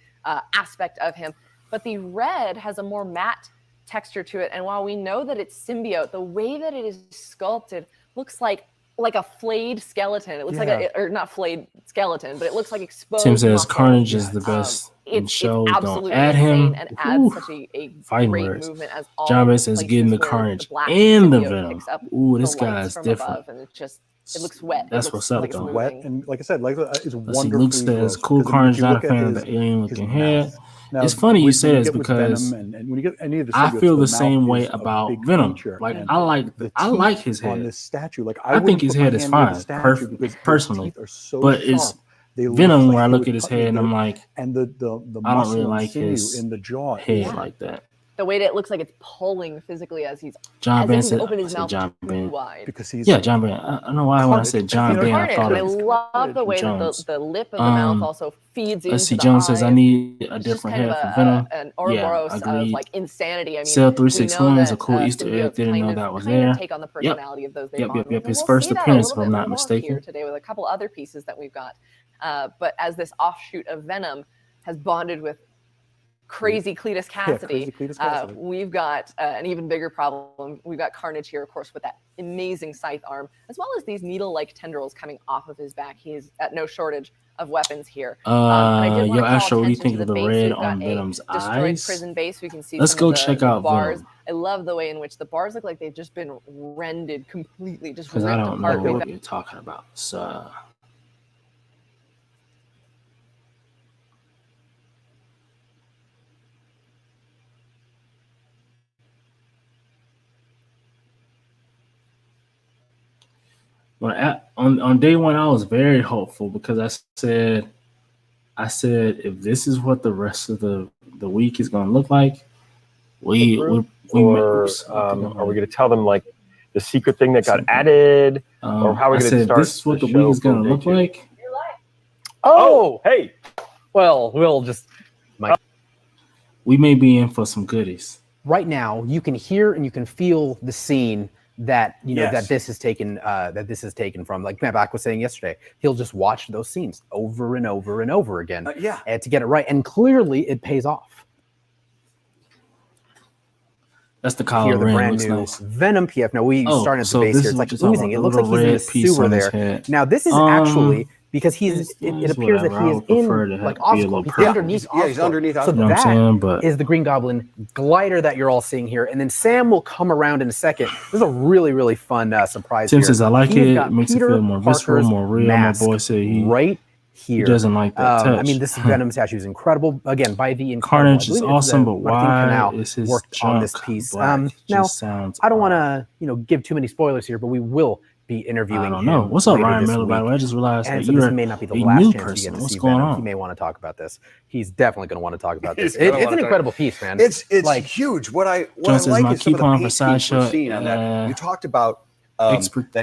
aspect of him. But the red has a more matte texture to it. And while we know that it's symbiote, the way that it is sculpted looks like a flayed skeleton. It looks like or not flayed skeleton, but it looks like exposed Tim says muscle. Carnage is the best in It's shows. Don't absolutely add insane him. and adds Ooh. such a Fighting great words. movement as all John the Best says places getting the where Carnage black and the symbiote Venom. picks up Ooh, this the guy lights is from different. above, and it looks wet. That's it what's looks up, like though. it's Wet moving. and like I said, it's Let's see, wonderfully. Luke says, gross, cool because Carnage, if you not a look at fan of his- the alien his looking mouth. head. Now, It's funny you when say this get with because Venom and when you get any of the I symbiotes, feel the mouth same way is a about big Venom. feature, Like and I like the I teeth like his on head. this statue. Like I think wouldn't his put my head is hand near the fine, statue because his personally. teeth are so But sharp. it's They look Venom like where I they look would at his cut me. head and I'm like, and the I don't muscle really and like sinew his in the jaw. head Yeah. like that. The way that it looks like it's pulling physically as he's John as Ben if he's said, opened his I said mouth John too Ben. wide. because he's Yeah, John Ben. I don't know why when I Carnage. said John You know, Ben, I Carnage, thought and I of love the way that Jones. the lip of the mouth Um, also feeds Let's into see, the John eyes. says I need a It's just different kind head of for Venom. an Yeah, Ouroboros of agreed. like insanity. I mean, Cell we know 361 is a that, cool Easter egg. symbiotes Didn't kind know of- that was kind of there. take on the personality of those they Yep, bond yep, with. yep. And His we'll first see that a appearance, little if I'm bit not more mistaken. here today with a couple other pieces that we've got. But as this offshoot of Venom has bonded with crazy Cletus Cassidy, crazy Cletus Cassidy. we've got an even bigger problem. We've got Carnage here, of course, with that amazing scythe arm, as well as these needle-like tendrils coming off of his back. He is at no shortage of weapons here. And I did Yo, want to call Astro, what do you attention think to of the base. red We've got on a Venom's destroyed eyes? prison base. We can see Let's some go of the, check the out bars. Venom. I love the way in which the bars look like they've just been rended completely, just Because ripped I don't apart. know We've what you're talking about. So on day one, I was very hopeful because I said if this is what the rest of the week is going to look like, we or oops, are we going to tell them like the secret thing that got added, or how are we I going to said start? this is what the show week is going for to day look 2? like. Oh, hey, Well, we'll just We may be in for some goodies. right now you can hear and you can feel the scene that Yes. that this is taken from. Like Matt Back was saying yesterday, he'll just watch those scenes over and over and over again yeah. and to get it right. And clearly it pays off. That's the Here, collar the red. brand Looks new nice. Venom PF. Now we started at the so base this here. is It's what like you're talking oozing. It about, looks the like little he's in a red piece sewer on his there. head. Now this is actually because it appears that he is in like obstacle. He's underneath he's underneath. So You know what I'm that saying? But is the Green Goblin glider that you're all seeing here, and then Sam will come around in a second. This is a really, really fun surprise. Tim here. says, I like He's it. got It makes Peter it feel more visceral, Parker's more real. My mask boy said he right here. doesn't like that touch. I mean, this Venom statue is incredible. Again, by the Carnage is I believe it's awesome, but Martin why Canal is his worked on this junk piece. black? Now, Just sounds I don't want odd. to, give too many spoilers here, but we will be interviewing I don't him know. What's up, later Ryan this Miller, by the week. way? I just realized And that so you're this may not be the a last new chance you person. get to What's see going Venom. on? He may want to talk about this. He's definitely going to want to talk about this. He's gonna It's wanna an talk- incredible piece, man. It's like huge. What I John says, like my is some of the coupon for paint schemes we're Sideshow, seeing on that. You talked about that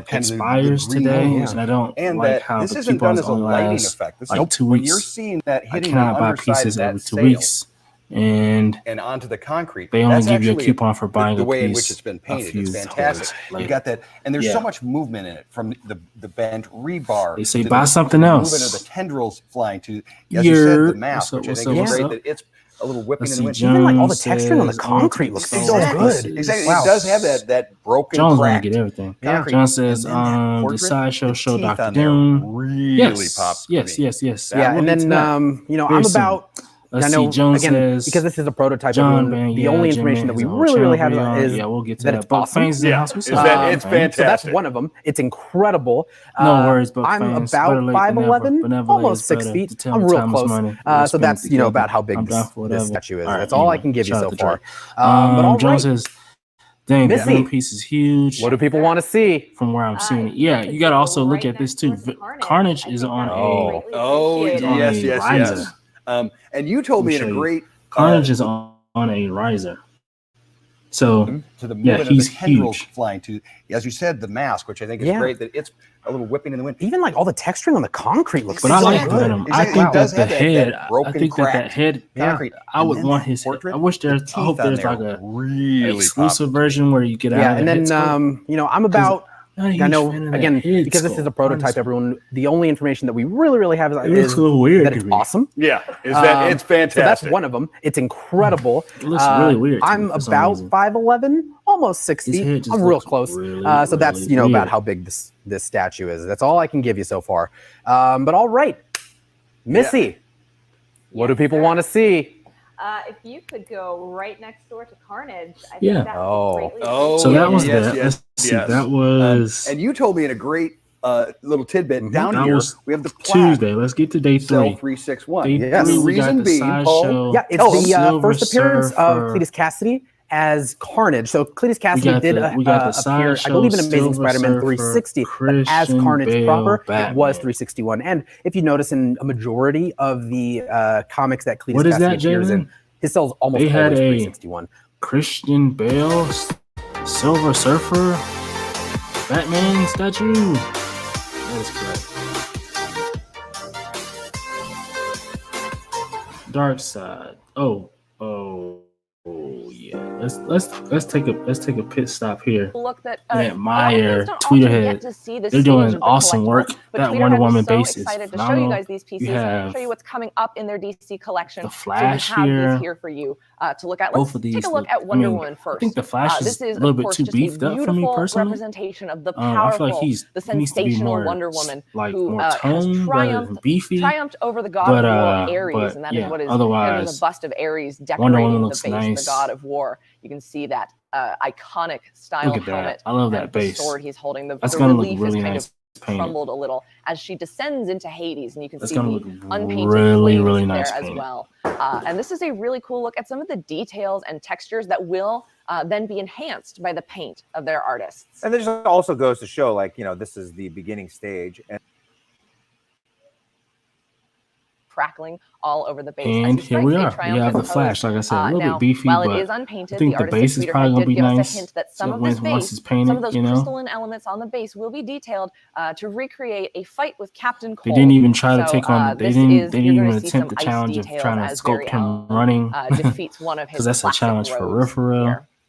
kind of expires the green today, almost, and I don't and like that how this the isn't done coupons as a only lighting last effect. This like is 2 when weeks. you're seeing that I hitting the cannot buy underside pieces of that every 2 sail weeks, and and onto the concrete. they only That's give you a actually coupon for buying the a way in piece which it's been a painted. few It's fantastic. hours You later. got that, and there's Yeah. so much movement in it from the bent rebar. They say to buy the something movement else. of the tendrils flying to, as you said, the mask, which I think is great. That it's a little whipping Let's in the see, wind. Even like all the Jones texturing on the says, I want to concrete get looks Star so Wars good. pieces. Exactly. Wow. It does have that broken, Jones want cracked to get everything. concrete. John says, And then that the portrait, Sideshow the show teeth Dr. on there Doom. really Yes, popped. yes. For me. Yeah, and then I'm Very soon. about. Let's I know, see, Jones again, says, because this is a prototype, John everyone, Bang, the yeah, only Jim information Man that we has a whole really, really have channel is yeah, we'll get to that that. it's But awesome. Fangs in the house. What's Is up, that it's Fangs? fantastic? So that's one of them. It's incredible. No worries, but I'm fans, about better late than never. 5'11", Benevolent almost is 6 better. feet. To tell I'm me real time is close. money. So Spend that's it together. about how big I'm down for this whatever. statue is. All right, That's all I anyway, can give you shout so out to far. Drake. But all John right, says, dang, the Missy, Venom piece is huge. what do people want to see? From where I'm seeing it, yeah, you got to also look at this too. Carnage is on a yes. riser. And you told me in a show you. great Carnage is on a riser. So to the yeah, movement he's of the tendrils huge. flying to, as you said, the mask, which I think is Yeah. great. That it's a little whipping in the wind. Even like all the texturing on the concrete looks But I so like good. Venom. I Exactly. think It does that the have that head. I broken, think that cracked head. concrete. I And would then want that his. portrait, I wish the there's. I teeth hope on there's there like a really exclusive popped. version where you get out. Yeah, of and the head then sculpt. I'm about. Not a I huge know fan of that again head because this is a sculpt, prototype. honestly. Everyone, the only information that we really have It looks is a little weird that to it's me. awesome. Yeah, is that it's fantastic. So that's one of them. It's incredible. It looks really weird to me I'm for some about reason. 5'11", almost 6 His feet. head just I'm real looks close. really, So that's really about weird. how big this statue is. That's all I can give you so far. But all right, Missy, what do people want to see? If you could go right next door to Carnage, I Yeah. think that would be greatly So that was yes, that. yes, Let's see. yes. That was and you told me in a great little tidbit down that here. was We have the plaque, Tuesday. Let's get to day Cell 3. 361. Day Yes. 3, The we got reason the being, Paul, Sideshow. Yeah, it's Tell the Silver first appearance of Surfer. Cletus Cassidy as Carnage. So Cletus Cassidy got did the- we got the appear, I Sideshow, believe, in Amazing Silver Spider-Man Surfer, 360, but as Christian Carnage Bale, proper, it Batman. was 361. And if you notice in a majority of the comics that Cletus What is Cassidy that, appears in, Jalen? his cell's almost They had always a 361. Christian Bale, Silver Surfer, Batman statue. That is correct. Dark Side. Oh, yeah. Let's take a pit stop here. Look that And a lot of admire fans don't often Tweeterhead. get to see the They're stage doing of the awesome collectible, work. but That Tweeterhead Wonder was Woman so base is excited to show you phenomenal. guys these pieces, have show you what's coming up in their DC collection. the Flash so we have here. these here for you to look at. Both Let's of these take a look look- at Wonder I mean, Woman first. I think the Flash this is is a little of bit course, too just a beefed up for me beautiful personally. representation of the I powerful, feel like the needs to be sensational more Wonder Woman like who more has tone rather than beefy. triumphed over the god But, of war Ares, but, and that yeah, is what is otherwise, there's a bust of Ares Wonder decorating Woman the looks base nice. of the god of war. You can see that iconic style Look at that. helmet. I love that and the base. sword he's holding. That's The gonna look relief really is kind nice of painted. crumbled a little as she descends into Hades, and you can That's see gonna the look unpainted really, flames really there nice as painted. well. And this is a really cool look at some of the details and textures that will then be enhanced by the paint of their artists. And this also goes to show, like, you know, this is the beginning stage. And Crackling all over the base. And As he here we strikes a are. We have the triumphant Flash, like I said, a little now, bit beefy, while but it is unpainted, I think the artist base is at probably Tweeterhead gonna did be give us nice. a hint that some So of once this base, it's painted, some of those you know? crystalline elements on the base will be detailed to recreate a fight with Captain Cold. They didn't even try to So, take on. They this didn't. is- They you're didn't gonna even see attempt the some ice challenge of details trying to as Barry sculpt him Allen, running. defeats one of his Because that's a classic challenge for real, rogues for real. here.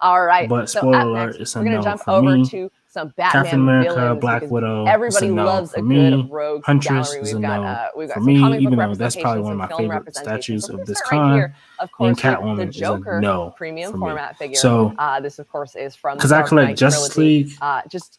All right. But so spoiler up alert, next, it's a we're gonna no jump for over me. to some Captain Batman America, villains Black because Widow. everybody it's a no loves for a me. good rogues Huntress gallery. is We've a got no we've got for some me, comic book even though that's probably representation, one of some my film favorite representation. statues So we're of gonna this start right con. here, of And course, with the Catwoman is a Joker no premium for me. format figure. So This, of course, is from the because I Dark collect Knight Justice trilogy. League, Just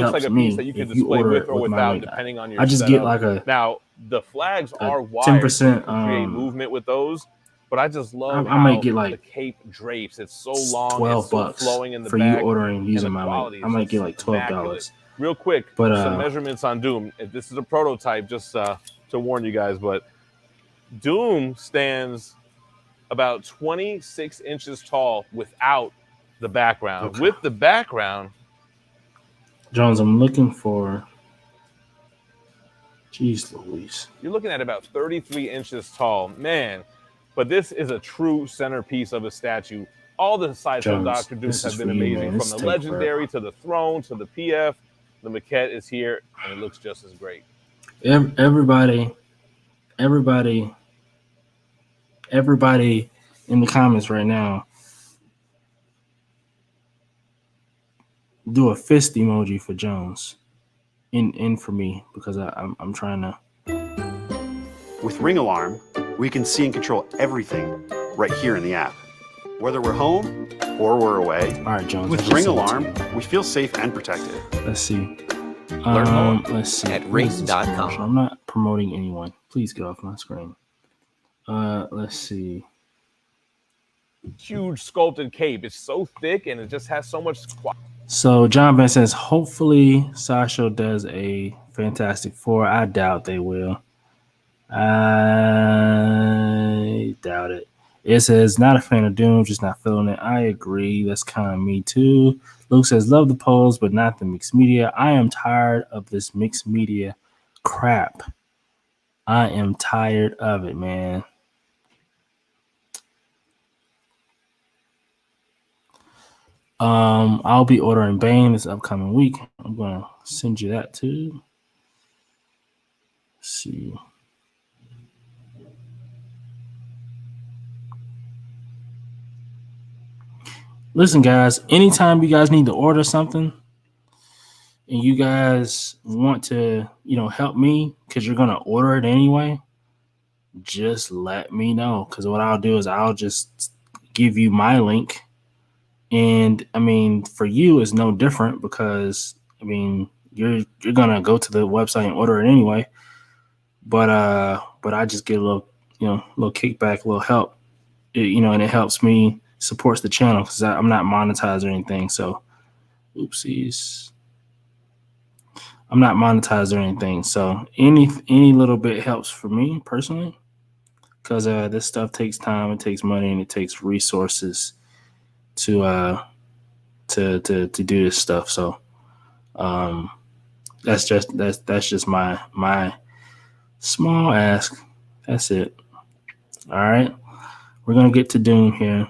looks like helps a me piece that you can if you display order with it or with my without, link. depending on your I just setup. get like a Now, the flags are 10%, wired to create movement with those. But I just love I how might get like the cape drapes. It's so long, $12 it's so flowing in the for back, you ordering using and the my quality link. I is might just get like $12. immaculate. Real quick, But some measurements on Doom. If this is a prototype, just to warn you guys, but Doom stands about 26 inches tall without the background. Okay. With the background, Jones, I'm looking for. Jeez Louise. you're looking at about 33 inches tall. Man, but this is a true centerpiece of a statue. All the Sideshow Jones, Doctor Dooms this is have for been you, amazing. man. From This the take Legendary forever. to the Throne to the PF, the maquette is here, and it looks just as great. Everybody in the comments right now, do a fist emoji for Jones, in for me, because I'm trying to. With Ring Alarm, we can see and control everything right here in the app. Whether we're home or we're away, all right, Jones. With Ring Alarm, we feel safe and protected. Let's see. Learn more let's see. at ring.com. I'm not promoting anyone. Please get off my screen. Let's see. Huge sculpted cape. It's so thick and it just has so much quality. So John Ben says, hopefully Sideshow does a Fantastic Four. I doubt they will. I doubt it. It says, not a fan of Doom, just not feeling it. I agree. That's kind of me too. Luke says, love the polls, but not the mixed media. I am tired of this mixed media crap. I am tired of it, man. I'll be ordering Bane this upcoming week. I'm gonna send you that too. Let's see. Listen, guys, anytime you guys need to order something and you guys want to, help me because you're gonna order it anyway, just let me know. Because what I'll do is I'll just give you my link. And I mean, for you, it's no different because I mean, you're gonna go to the website and order it anyway. But I just get a little kickback, a little help, and it helps me, supports the channel because I'm not monetized or anything. So, oopsies, I'm not monetized or anything. So any little bit helps for me personally because this stuff takes time, it takes money, and it takes resources to do this stuff. So that's just my small ask. That's it. All right, we're gonna get to Doom here.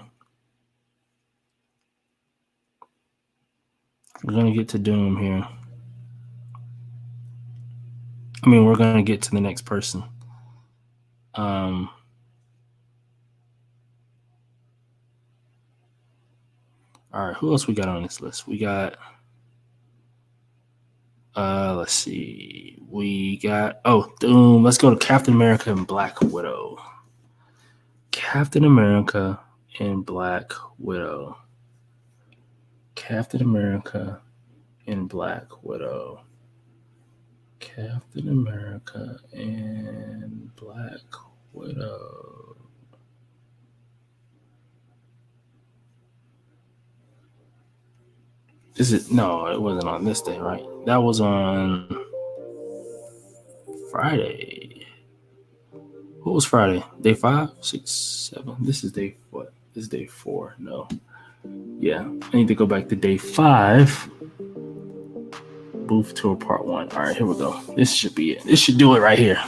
We're gonna get to the next person. All right, who else we got on this list? We got, let's see. We got, Doom. Let's go to Captain America and Black Widow. Captain America and Black Widow. Captain America and Black Widow. Captain America and Black Widow. No, it wasn't on this day, right? That was on Friday. What was Friday? Day 5, 6, 7. This is day what? This is day 4. No. Yeah. I need to go back to day 5. Booth tour part 1. All right, here we go. This should be it. This should do it right here.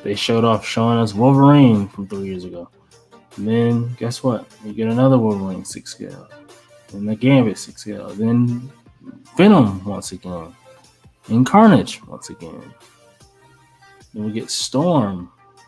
They showing us Wolverine from 3 years ago. And then guess what? We get another Wolverine 6 scale. Then the Gambit 6 scale. Then Venom once again. And Carnage once again. Then we get Storm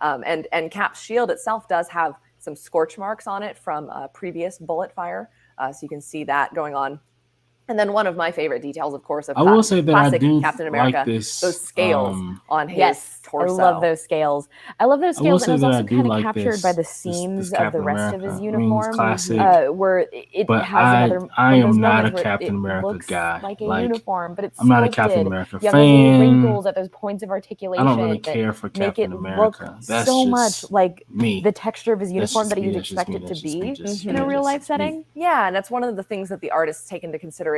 And Cap's shield itself does have some scorch marks on it from previous bullet fire. So you can see that going on. And then one of my favorite details, of course, of I will say that I classic do Captain America, like this. those scales on his Yes, torso. I love those scales. I love those I will scales, say and it's that I also do kind of like captured by the this seams of Captain the rest of America. his I mean, it's uniform, classic, where it but has another. I one of those am not a moments where Captain it America looks guy. like a Like, uniform, but it's I'm not a sculpted. Captain America You have those little fan. wrinkles at those points of articulation. I don't really that care for make Captain it America. look That's so just much like me. the texture of his That's uniform just that me. you'd That's just expect me. it to That's just me. be Just in me. a real That's life just me. setting. Yeah, and that's one of the things that the artists take into consideration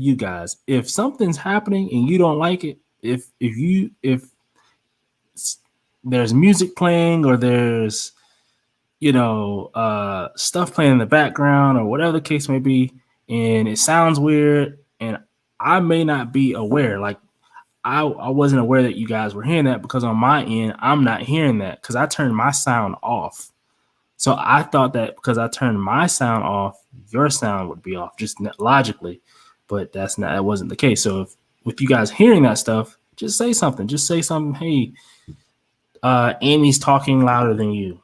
you guys. If something's happening and you don't like it, if there's music playing or there's stuff playing in the background or whatever the case may be, and it sounds weird, and I may not be aware. Like I wasn't aware that you guys were hearing that because on my end, I'm not hearing that because I turned my sound off. So I thought that because I turned my sound off, your sound would be off just logically, but that wasn't the case. So if with you guys hearing that stuff, just say something. Just say something. Hey, Amy's talking louder than you.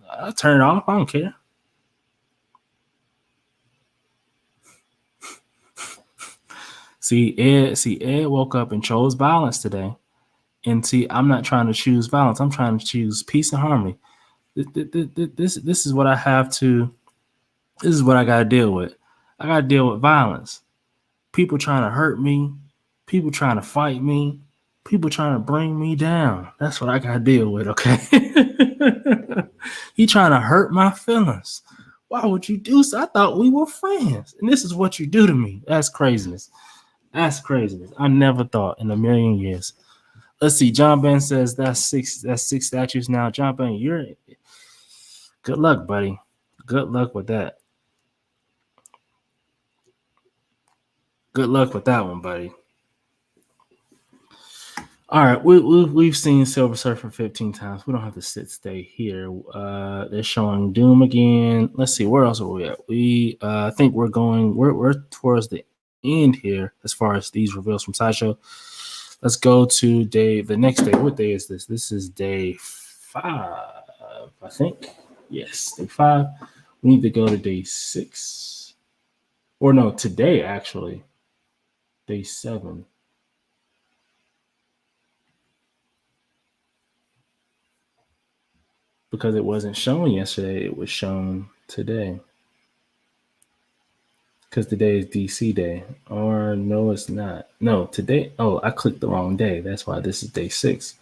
I'll turn it off. I don't care. See, Ed woke up and chose violence today. And see, I'm not trying to choose violence. I'm trying to choose peace and harmony. This is what I have to. This is what I got to deal with. I got to deal with violence. People trying to hurt me. People trying to fight me. People trying to bring me down. That's what I got to deal with. Okay. He trying to hurt my feelings. Why would you do so? I thought we were friends, and this is what you do to me. That's craziness. That's craziness. I never thought in a million years. Let's see. John Ben says that's six statues now. John Ben, you're good luck, buddy. Good luck with that. Good luck with that one, buddy. All right, we've seen Silver Surfer 15 times. We don't have to stay here. They're showing Doom again. Let's see, where else are we at? I think we're towards the end here as far as these reveals from Sideshow. Let's go to the next day. What day is this? This is day 5, I think. Yes, day 5. We need to go to day 6. Or no, today actually. Day 7. Because it wasn't shown yesterday, it was shown today. Because today is DC Day. Or no, it's not. No, today. Oh, I clicked the wrong day. That's why this is day 6.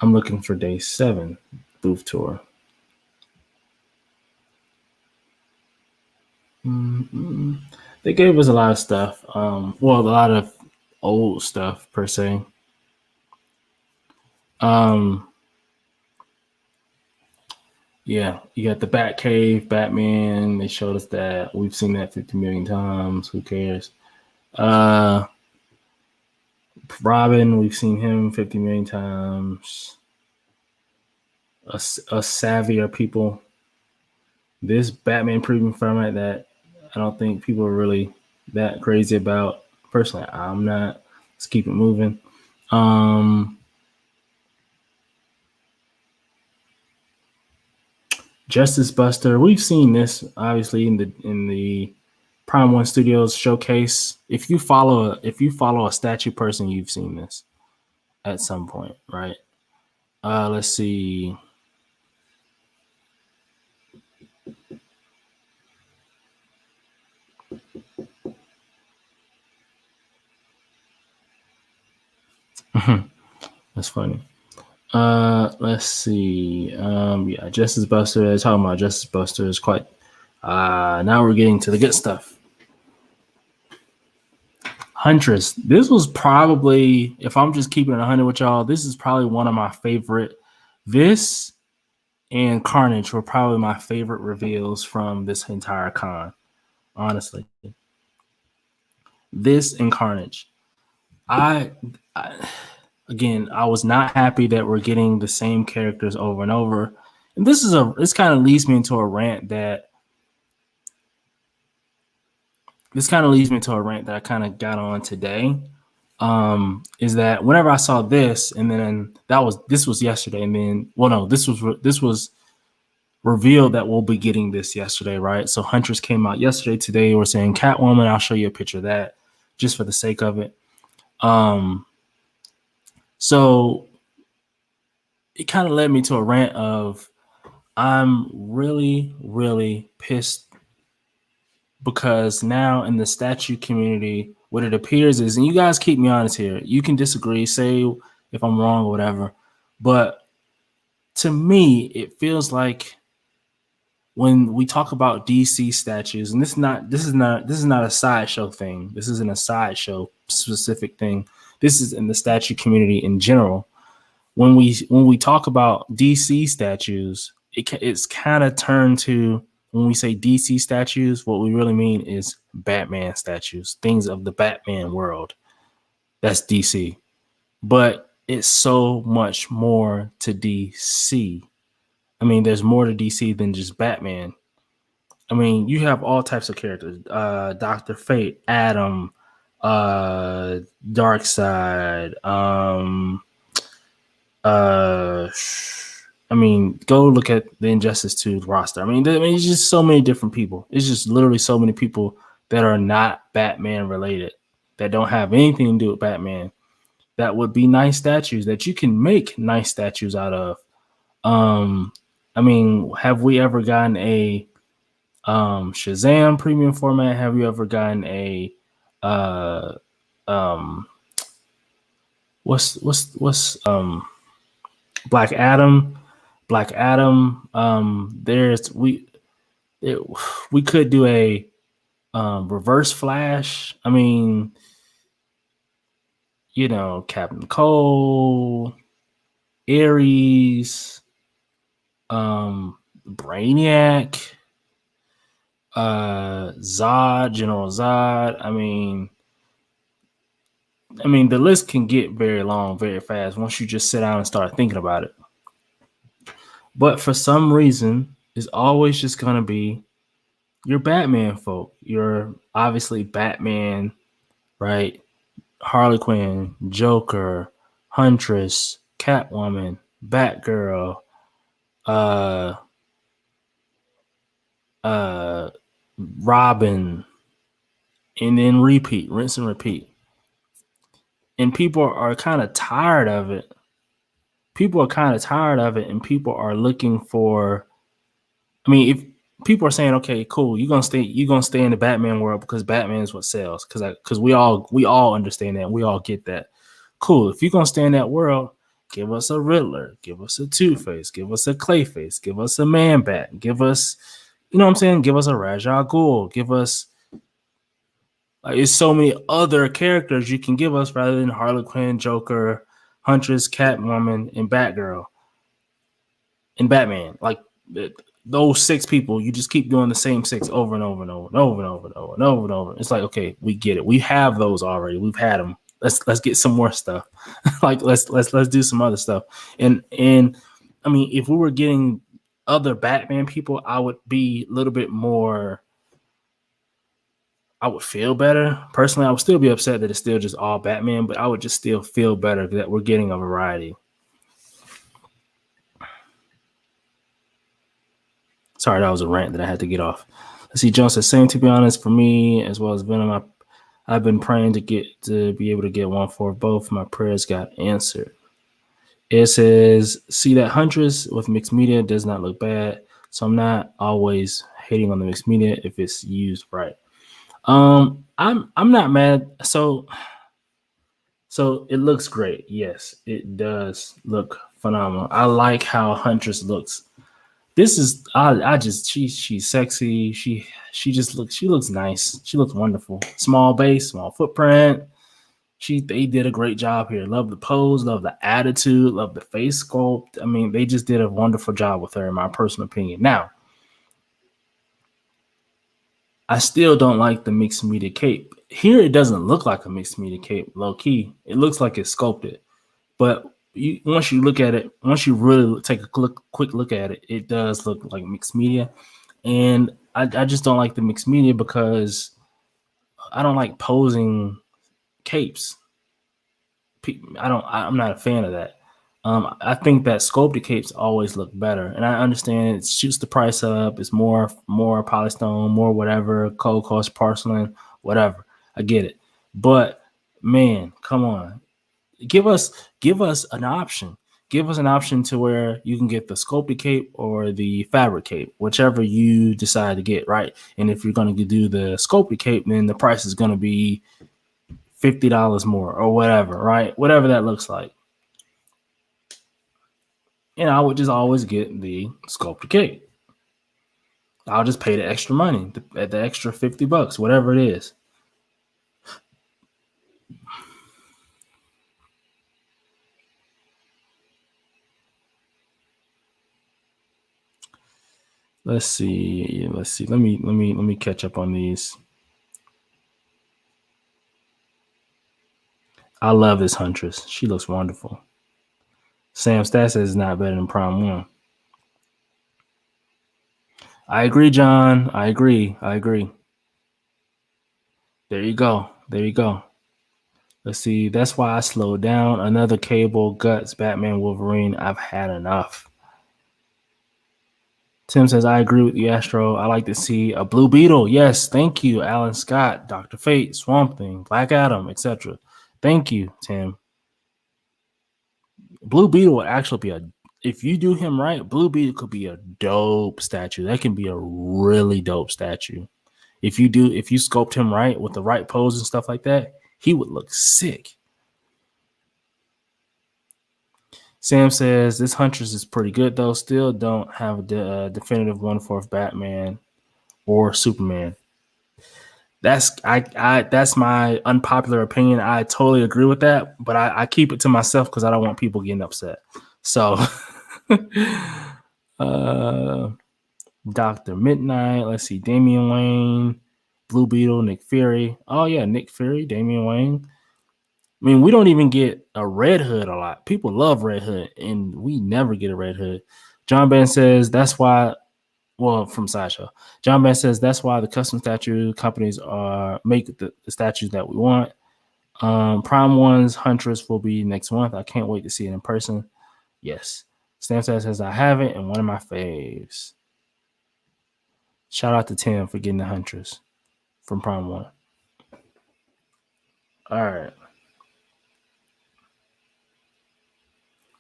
I'm looking for day 7 booth tour. Mm-hmm. They gave us a lot of stuff. Well, a lot of old stuff per se. Yeah, you got the Batcave, Batman. They showed us that. We've seen that 50 million times. Who cares? Robin, we've seen him 50 million times. Us savvier people. This Batman preview format that I don't think people are really that crazy about. Personally, I'm not. Let's keep it moving. Justice Buster, we've seen this obviously in the Prime One Studios showcase. If you follow a statue person, you've seen this at some point, right? Let's see. That's funny. Let's see. Yeah, Justice Buster. Talking about Justice Buster is quite. Now we're getting to the good stuff. Huntress. This was probably, if I'm just keeping it 100 with y'all, this is probably one of my favorite. This and Carnage were probably my favorite reveals from this entire con. Honestly, this and Carnage. Again, I was not happy that we're getting the same characters over and over. And this kind of leads me into a rant that I kind of got on today. Is that whenever I saw this, and then this was yesterday, and then this was revealed that we'll be getting this yesterday, right? So Huntress came out yesterday. Today we're saying Catwoman. I'll show you a picture of that just for the sake of it. So it kind of led me to a rant of I'm really, really pissed because now in the statue community, what it appears is, and you guys keep me honest here, you can disagree, say if I'm wrong or whatever, but to me, it feels like when we talk about DC statues, and this is not a sideshow thing. This isn't a sideshow specific thing. This is in the statue community in general. When we talk about DC statues, it's kind of turned to, when we say DC statues, what we really mean is Batman statues, things of the Batman world. That's DC. But it's so much more to DC. I mean, there's more to DC than just Batman. I mean, you have all types of characters. Dr. Fate, Atom, Darkseid, I mean, go look at the Injustice 2 roster. I mean, it's just so many different people. It's just literally so many people that are not Batman related, that don't have anything to do with Batman, that would be nice statues that you can make nice statues out of. I mean, have we ever gotten a Shazam premium format? Have you ever gotten a what's Black Adam? Black Adam. We could do a Reverse Flash. I mean, you know, Captain Cole, Ares, Brainiac, Zod, General Zod. I mean, the list can get very long very fast once you just sit down and start thinking about it. But for some reason, it's always just gonna be your Batman folk. You're obviously Batman, right? Harley Quinn, Joker, Huntress, Catwoman, Batgirl, Robin, and then repeat, rinse and repeat. And people are kind of tired of it. And people are looking for. I mean, if people are saying, "Okay, cool, you're gonna stay in the Batman world because Batman is what sells," because we all understand that, we all get that. Cool. If you're gonna stay in that world, give us a Riddler, give us a Two-Face, give us a Clayface, give us a Man-Bat, give us, you know what I'm saying? Give us a Ra's al Ghul, give us. It's so many other characters you can give us rather than Harley Quinn, Joker, Huntress, Catwoman, and Batgirl, and Batman. Like those 6 people, you just keep doing the same 6 over and over and over and over and over and over and over and over. It's like, okay, we get it. We have those already. We've had them. Let's get some more stuff. Like let's do some other stuff. And I mean, if we were getting other Batman people, I would be a little bit more. I would feel better. Personally, I would still be upset that it's still just all Batman, but I would just still feel better that we're getting a variety. Sorry, that was a rant that I had to get off. Let's see, John says, same to be honest, for me, as well as Venom, I've been praying to be able to get one for both. My prayers got answered. It says, see that Huntress with mixed media does not look bad, so I'm not always hating on the mixed media if it's used right. I'm not mad. So it looks great. Yes, it does look phenomenal. I like how Huntress looks. This is she's sexy. She looks nice. She looks wonderful. Small base, small footprint. They did a great job here. Love the pose, love the attitude, love the face sculpt. I mean, they just did a wonderful job with her, in my personal opinion. Now, I still don't like the mixed media cape. Here, it doesn't look like a mixed media cape, low key. It looks like it's sculpted. But once you look at it, once you really take a quick look at it, it does look like mixed media. And I just don't like the mixed media because I don't like posing capes. I'm not a fan of that. I think that sculpted capes always look better, and I understand it shoots the price up. It's more polystone, more whatever, cold cost porcelain, whatever. I get it, but man, come on, give us an option. Give us an option to where you can get the sculpted cape or the fabric cape, whichever you decide to get, right? And if you're going to do the sculpted cape, then the price is going to be $50 more or whatever, right? Whatever that looks like. And I would just always get the sculpted cape. I'll just pay the extra money, the extra $50, whatever it is. Let's see. Let me catch up on these. I love this Huntress. She looks wonderful. Sam Stat says it's not better than Prime 1. I agree, John. I agree. There you go. Let's see. That's why I slowed down. Another Cable, Guts, Batman, Wolverine. I've had enough. Tim says, I agree with you, Astro. I like to see a Blue Beetle. Yes, thank you, Alan Scott, Dr. Fate, Swamp Thing, Black Adam, etc. Thank you, Tim. Blue Beetle would actually be if you do him right, Blue Beetle could be a dope statue. That can be a really dope statue. If you sculpt him right with the right pose and stuff like that, he would look sick. Sam says this Huntress is pretty good though. Still don't have a definitive 1/4 Batman or Superman. That's my unpopular opinion. I totally agree with that, but I keep it to myself because I don't want people getting upset. So, Dr. Midnight. Let's see, Damian Wayne, Blue Beetle, Nick Fury. Oh yeah, Nick Fury, Damian Wayne. I mean, we don't even get a Red Hood a lot. People love Red Hood, and we never get a Red Hood. John Ben says that's why. Well, from Sideshow, John Ben says that's why the custom statue companies make the statues that we want. Prime One's Huntress will be next month. I can't wait to see it in person. Yes, Stamstad says I have it and one of my faves. Shout out to Tim for getting the Huntress from Prime One. All right.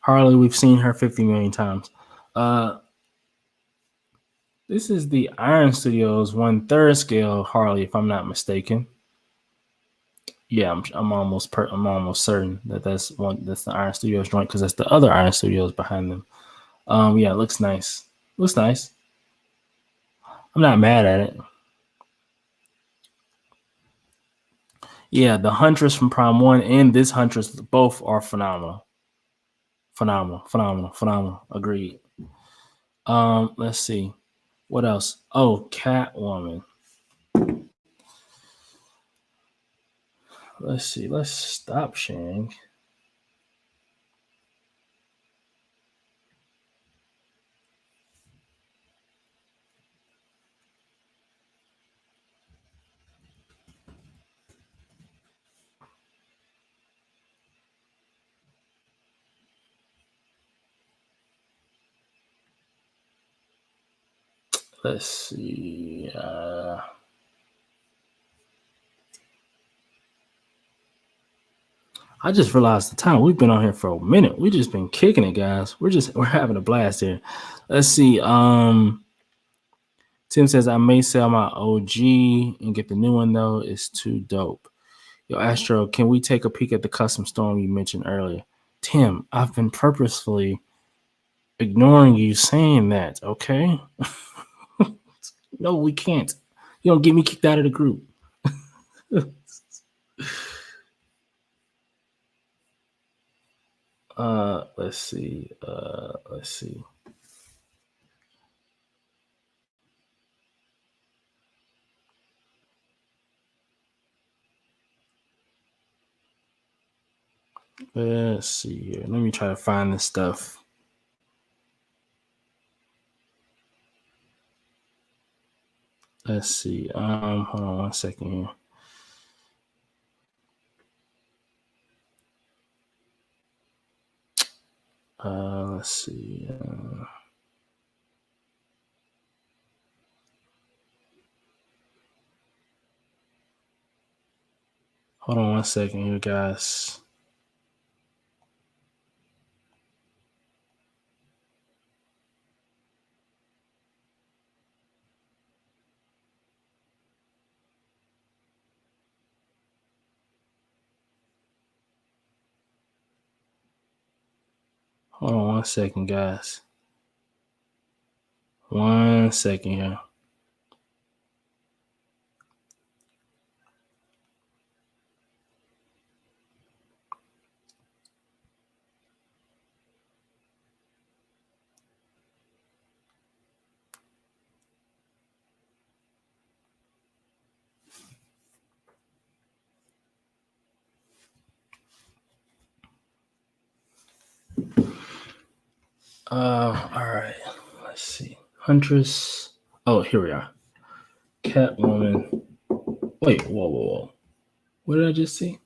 Harley, we've seen her 50 million times. This is the Iron Studios 1/3 scale Harley, if I'm not mistaken. Yeah, I'm almost certain that's the Iron Studios joint because that's the other Iron Studios behind them. Yeah, it looks nice. Looks nice. I'm not mad at it. Yeah, the Huntress from Prime 1 and this Huntress both are phenomenal. Phenomenal. Agreed. Let's see. What else? Oh, Catwoman. Let's see. Let's stop sharing. Let's see. I just realized the time. We've been on here for a minute. We've just been kicking it, guys. We're having a blast here. Let's see. Tim says I may sell my OG and get the new one though. It's too dope. Yo, Astro, can we take a peek at the custom storm you mentioned earlier? Tim, I've been purposefully ignoring you saying that, okay? No, we can't. You don't get me kicked out of the group. Let's see. Let's see here. Let me try to find this stuff. Let's see. Hold on 1 second here. Let's see. Hold on 1 second here, guys. Hold on 1 second, guys. 1 second here. All right. Let's see. Huntress. Oh, here we are. Catwoman. Wait, whoa. What did I just see?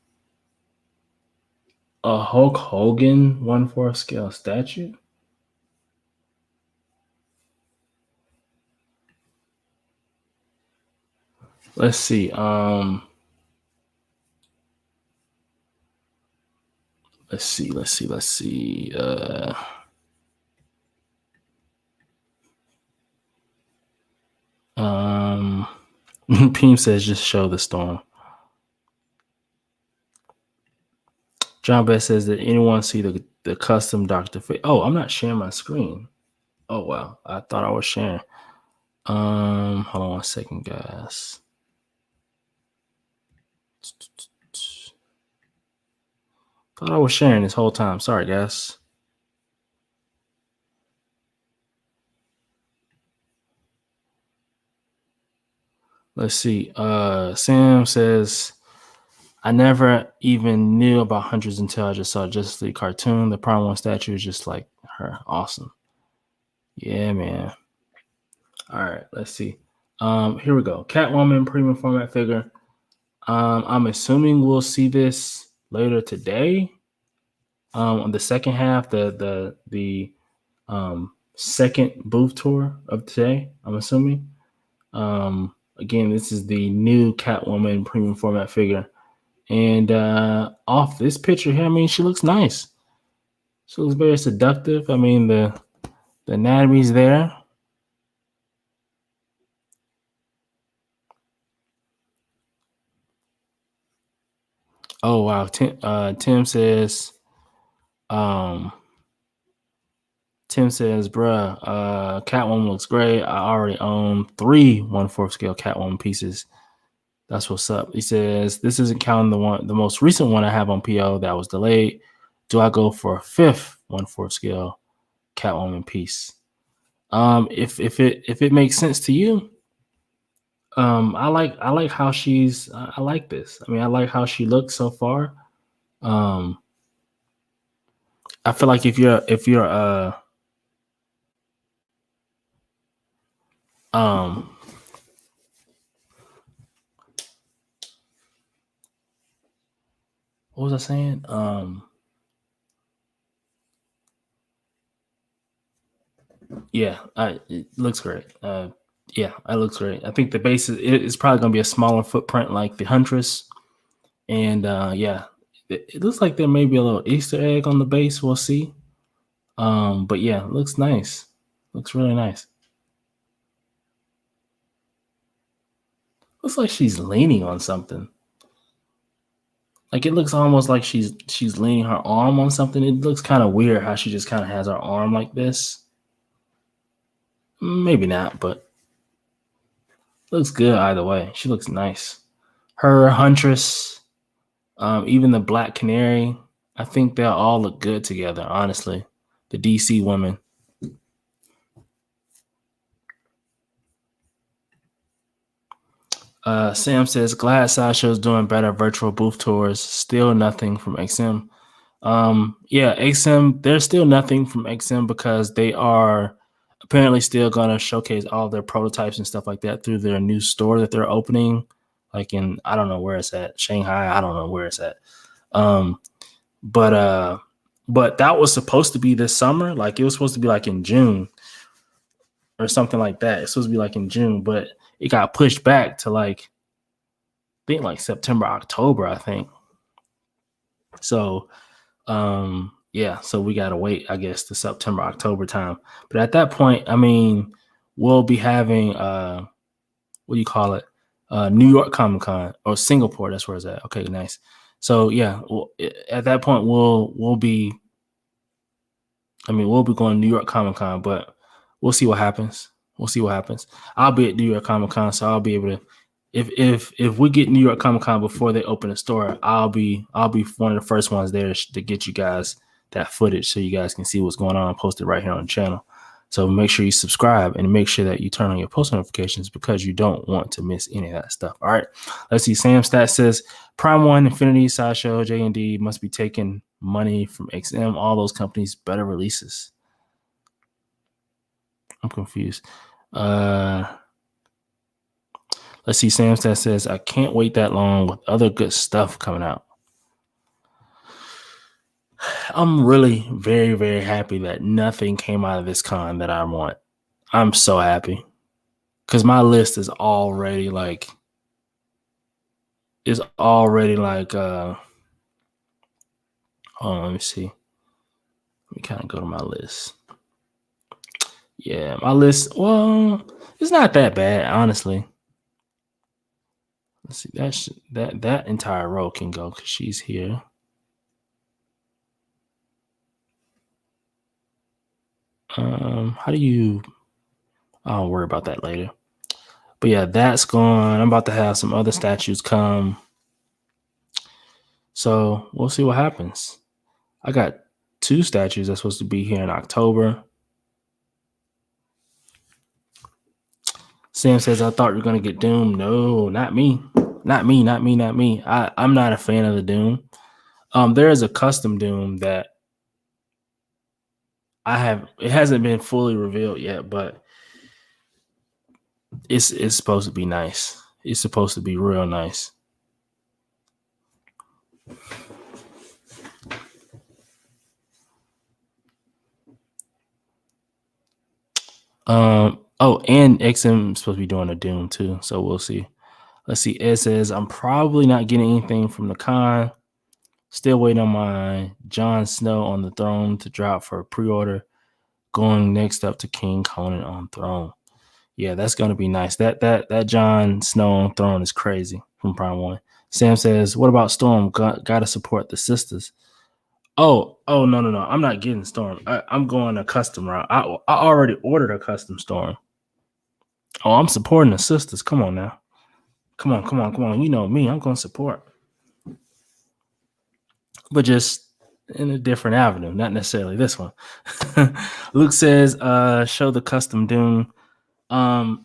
A Hulk Hogan 1/4 scale statue? Let's see. Let's see. Peem says just show the storm. John Best says, did anyone see the custom Dr. Fate? Oh, I'm not sharing my screen. Oh wow. I thought I was sharing. Hold on 1 second, guys. Thought I was sharing this whole time. Sorry, guys. Let's see. Sam says, I never even knew about Huntress until I just saw Justice League cartoon. The Prime 1 statue is just like her. Awesome. Yeah, man. All right, let's see. Here we go. Catwoman premium format figure. I'm assuming we'll see this later today. On the second half, the second booth tour of today, I'm assuming. Again, this is the new Catwoman premium format figure. And off this picture here, I mean, she looks nice. She looks very seductive. I mean, the anatomy's there. Oh wow. Tim says, bruh, Catwoman looks great. I already own 3 1/4 scale Catwoman pieces. That's what's up. He says, this isn't counting the most recent one I have on PO that was delayed. Do I go for a 5th 1/4 scale Catwoman piece? If it makes sense to you, I like how she's. I like this. I mean, I like how she looks so far. I feel like if you're what was I saying? Yeah, it looks great. Yeah, it looks great. I think the base is probably going to be a smaller footprint like the Huntress. And yeah, it looks like there may be a little Easter egg on the base. We'll see. But yeah, it looks nice. Looks really nice. Looks like she's leaning on something. Like it looks almost like she's leaning her arm on something. It looks kind of weird how she just kind of has her arm like this. Maybe not, but looks good either way. She looks nice. Her Huntress, even the Black Canary, I think they'll all look good together, honestly. The DC women. Sam says, glad Sideshow's doing better virtual booth tours. Still nothing from XM. Yeah, XM, there's still nothing from XM because they are apparently still going to showcase all their prototypes and stuff like that through their new store that they're opening. Like in, I don't know where it's at, Shanghai. I don't know where it's at. But that was supposed to be this summer. Like it was supposed to be like in June or something like that. It's supposed to be like in June, but it got pushed back to like, I think like September, October, I think. So, yeah, so we got to wait, I guess, to September, October time. But at that point, I mean, we'll be having, what do you call it? New York Comic Con or Singapore. That's where it's at. Okay, nice. So yeah, at that point, we'll be going to New York Comic Con, but we'll see what happens. I'll be at New York Comic Con, so I'll be able to. If we get New York Comic Con before they open the store, I'll be one of the first ones there to get you guys that footage so you guys can see what's going on. I'll post it right here on the channel. So make sure you subscribe and make sure that you turn on your post notifications because you don't want to miss any of that stuff. All right, let's see. Sam Stat says Prime 1, Infinity, Sideshow, J&D must be taking money from XM. All those companies better releases. I'm confused. Let's see. Sam says, I can't wait that long with other good stuff coming out. I'm really very, very happy that nothing came out of this con that I want. I'm so happy because my list is already like, hold on, let me see. Let me kind of go to my list. Yeah, my list, well, it's not that bad, honestly. Let's see, that entire row can go because she's here. How do you? I'll worry about that later. But yeah, that's gone. I'm about to have some other statues come. So we'll see what happens. I got 2 statues that's supposed to be here in October. Sam says, I thought you were going to get Doom. No, not me. Not me. I'm not a fan of the Doom. There is a custom Doom that it hasn't been fully revealed yet, but it's supposed to be nice. It's supposed to be real nice. And XM is supposed to be doing a Doom too, so we'll see. Let's see. Ed says, I'm probably not getting anything from the con. Still waiting on my Jon Snow on the throne to drop for pre-order. Going next up to King Conan on throne. Yeah, that's gonna be nice. That Jon Snow on throne is crazy from Prime 1. Sam says, what about Storm? Gotta support the sisters. Oh, no. I'm not getting Storm. I'm going a custom route. I already ordered a custom Storm. Oh, I'm supporting the sisters. Come on now. Come on. You know me. I'm going to support. But just in a different avenue, not necessarily this one. Luke says, show the custom Doom.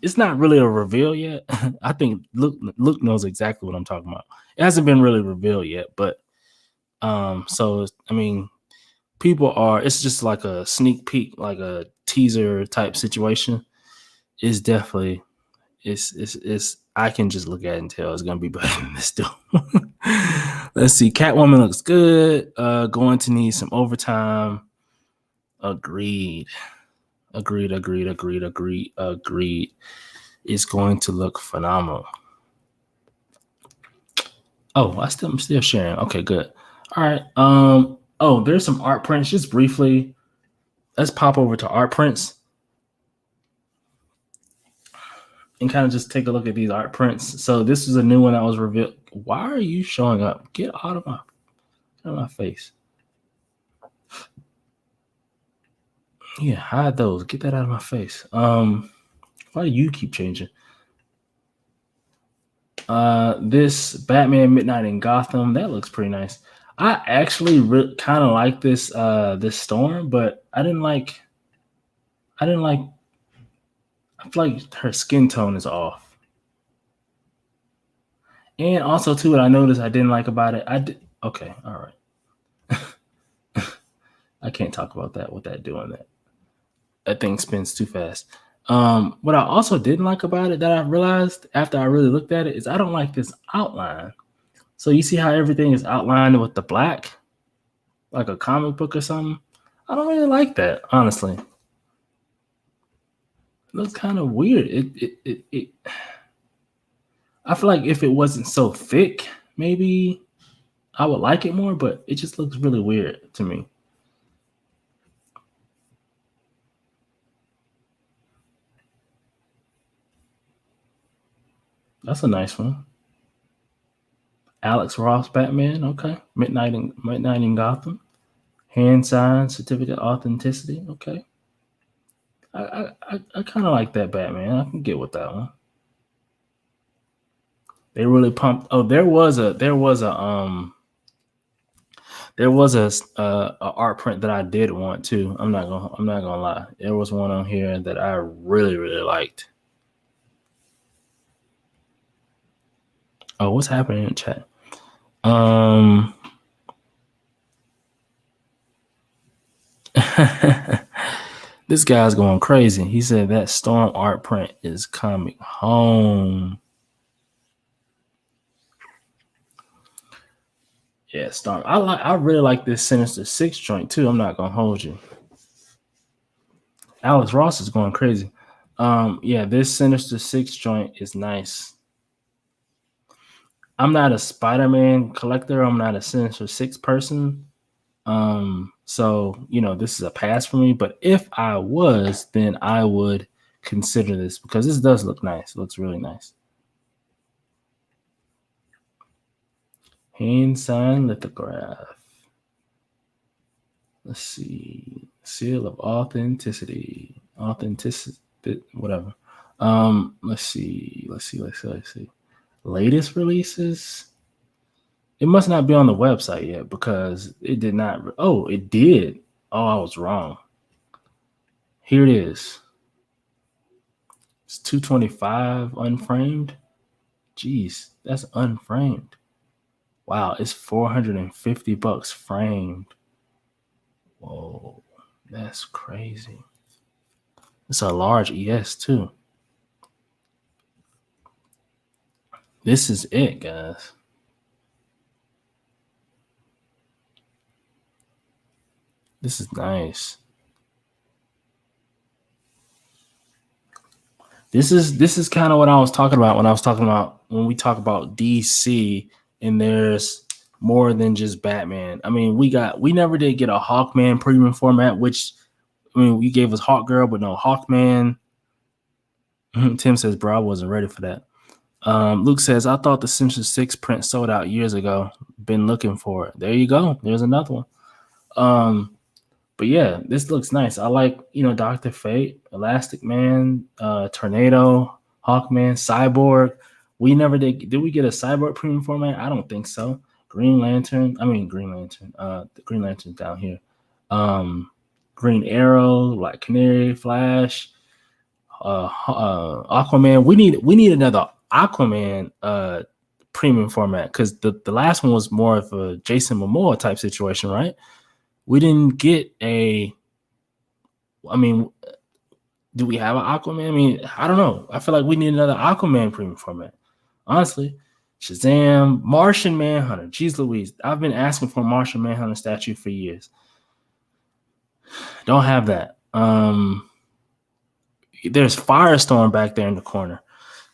It's not really a reveal yet. I think Luke knows exactly what I'm talking about. It hasn't been really revealed yet, but so I mean, it's just like a sneak peek, like a teaser type situation. It's definitely it's I can just look at it and tell it's gonna be better than this Doom. Let's see. Catwoman looks good. Going to need some overtime. Agreed. It's going to look phenomenal. Oh, I'm still sharing. Okay, good. All right. There's some art prints. Just briefly, let's pop over to art prints and kind of just take a look at these art prints. So this is a new one that was revealed. Why are you showing up? Get out of my face. Yeah, hide those. Get that out of my face. Why do you keep changing? This Batman Midnight in Gotham, that looks pretty nice. I actually kind of like this Storm, but I feel like her skin tone is off. And also too, what I noticed I didn't like about it, okay, all right. I can't talk about that with that doing that. That thing spins too fast. What I also didn't like about it that I realized after I really looked at it is I don't like this outline. So you see how everything is outlined with the black, like a comic book or something? I don't really like that, honestly. It looks kind of weird. I feel like if it wasn't so thick, maybe I would like it more, but it just looks really weird to me. That's a nice one. Alex Ross Batman, okay. Midnight in Gotham. Hand sign, certificate authenticity, okay. I kind of like that Batman. I can get with that one. They really pumped. Oh, there was a art print that I did want too. I'm not gonna lie. There was one on here that I really, really liked. Oh, what's happening in the chat? This guy's going crazy. He said that Storm art print is coming home. Yeah, Storm. I really like this Sinister Six joint too. I'm not gonna hold you. Alex Ross is going crazy. Yeah, this Sinister Six joint is nice. I'm not a Spider-Man collector. I'm not a Sinister Six person. So this is a pass for me. But if I was, then I would consider this because this does look nice. It looks really nice. Hand sign lithograph. Let's see. Seal of authenticity. Authenticity. Whatever. Let's see. Latest releases. It must not be on the website yet because it did not. Oh, it did. Oh, I was wrong. Here it is. It's $225 unframed. Jeez, that's unframed. Wow, it's $450 framed. Whoa, that's crazy. It's a large ES too. This is it, guys. This is nice. This is kind of what I was talking about when we talk about DC and there's more than just Batman. I mean, we never did get a Hawkman premium format, which you gave us Hawkgirl, but no Hawkman. Tim says, bro, I wasn't ready for that. Luke says, I thought the Sinister Six print sold out years ago. Been looking for it. There you go. There's another one. But yeah, this looks nice. I like, Dr. Fate, Elastic Man, Tornado, Hawkman, Cyborg. We never did. Did we get a Cyborg premium format? I don't think so. Green Lantern. The Green Lantern's down here. Green Arrow, Black Canary, Flash, Aquaman. We need another Aquaman premium format because the last one was more of a Jason Momoa type situation, right? We didn't get do we have an Aquaman? I don't know. I feel like we need another Aquaman premium format. Honestly, Shazam, Martian Manhunter. Jeez Louise. I've been asking for a Martian Manhunter statue for years. Don't have that. There's Firestorm back there in the corner.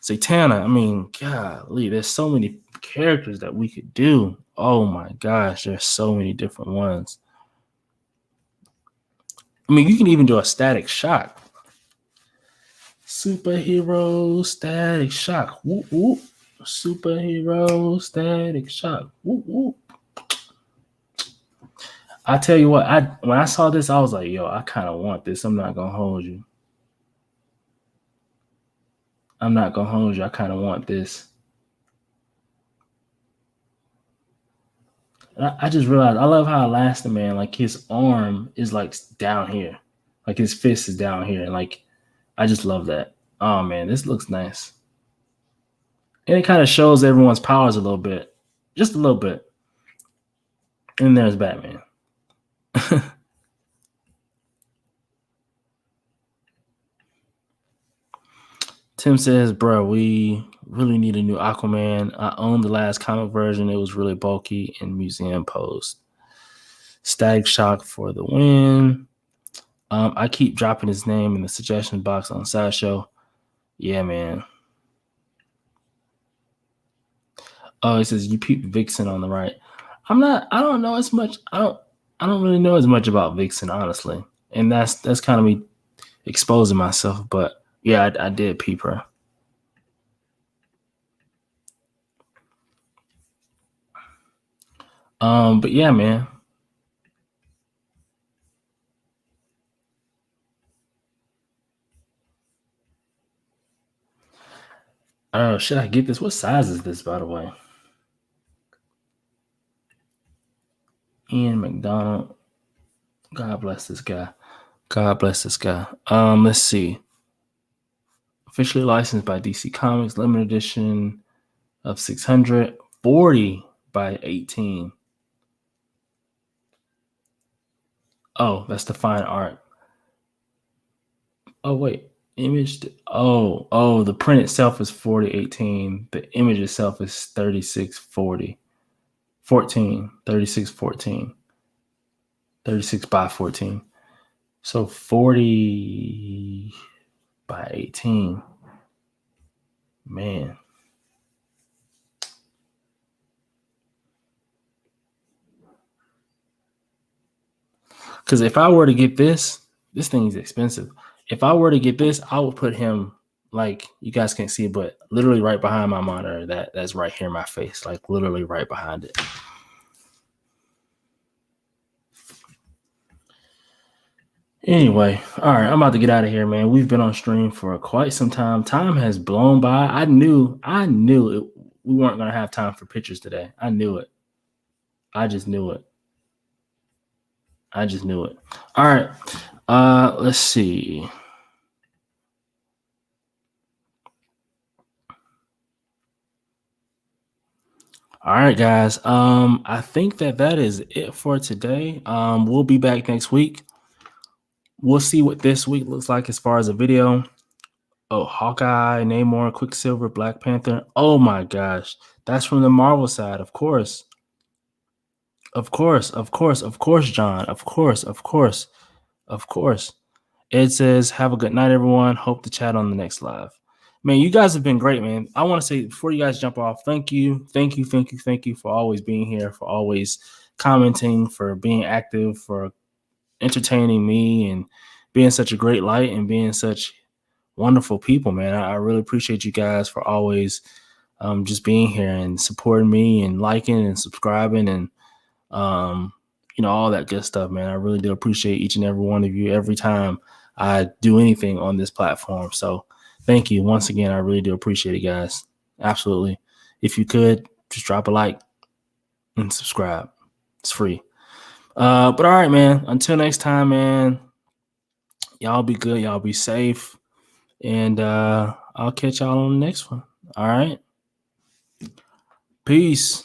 Zatanna. Golly, there's so many characters that we could do. Oh my gosh, there's so many different ones. You can even do a Static Shock. Superhero Static Shock. Whoop, whoop. Superhero Static Shock. Whoop, whoop. I tell you what, when I saw this, I was like, yo, I kind of want this. I'm not going to hold you. I kind of want this. I just realized I love how Elastaman, like his arm is like down here, like his fist is down here, and like I just love that. Oh man, this looks nice, and it kind of shows everyone's powers a little bit, just a little bit. And there's Batman. Tim says, bro, we really need a new Aquaman. I own the last comic version. It was really bulky and museum posed. Static Shock for the win. I keep dropping his name in the suggestion box on Sideshow. Yeah, man. Oh, it says you peep Vixen on the right. I don't know as much. I don't really know as much about Vixen, honestly. And that's kind of me exposing myself, but yeah, I did peep her. But yeah, man. Oh, should I get this? What size is this, by the way? Ian McDonald. God bless this guy. Let's see. Officially licensed by DC Comics, limited edition of 600, 40 by 18. Oh, that's the fine art. Oh wait, image. Oh, the print itself is 4018. The image itself is 3640. 3614. 36 by 14. So 40 by 18. Man. Because if I were to get this thing is expensive. If I were to get this, I would put him, like, you guys can't see it, but literally right behind my monitor. That's right here in my face, like literally right behind it. Anyway, all right, I'm about to get out of here, man. We've been on stream for quite some time. Time has blown by. I knew it. We weren't gonna have time for pictures today. I knew it. I just knew it. All right. Let's see. All right, guys. I think that is it for today. We'll be back next week. We'll see what this week looks like as far as a video. Oh, Hawkeye, Namor, Quicksilver, Black Panther. Oh my gosh. That's from the Marvel side, of course. Of course, John. Of course. It says, have a good night, everyone. Hope to chat on the next live. Man, you guys have been great, man. I want to say before you guys jump off, thank you for always being here, for always commenting, for being active, for entertaining me and being such a great light and being such wonderful people, man. I really appreciate you guys for always just being here and supporting me and liking and subscribing and all that good stuff, man. I really do appreciate each and every one of you every time I do anything on this platform. So thank you once again. I really do appreciate it, guys. Absolutely. If you could just drop a like and subscribe. It's free. But all right, man. Until next time, man. Y'all be good. Y'all be safe. And I'll catch y'all on the next one. All right. Peace.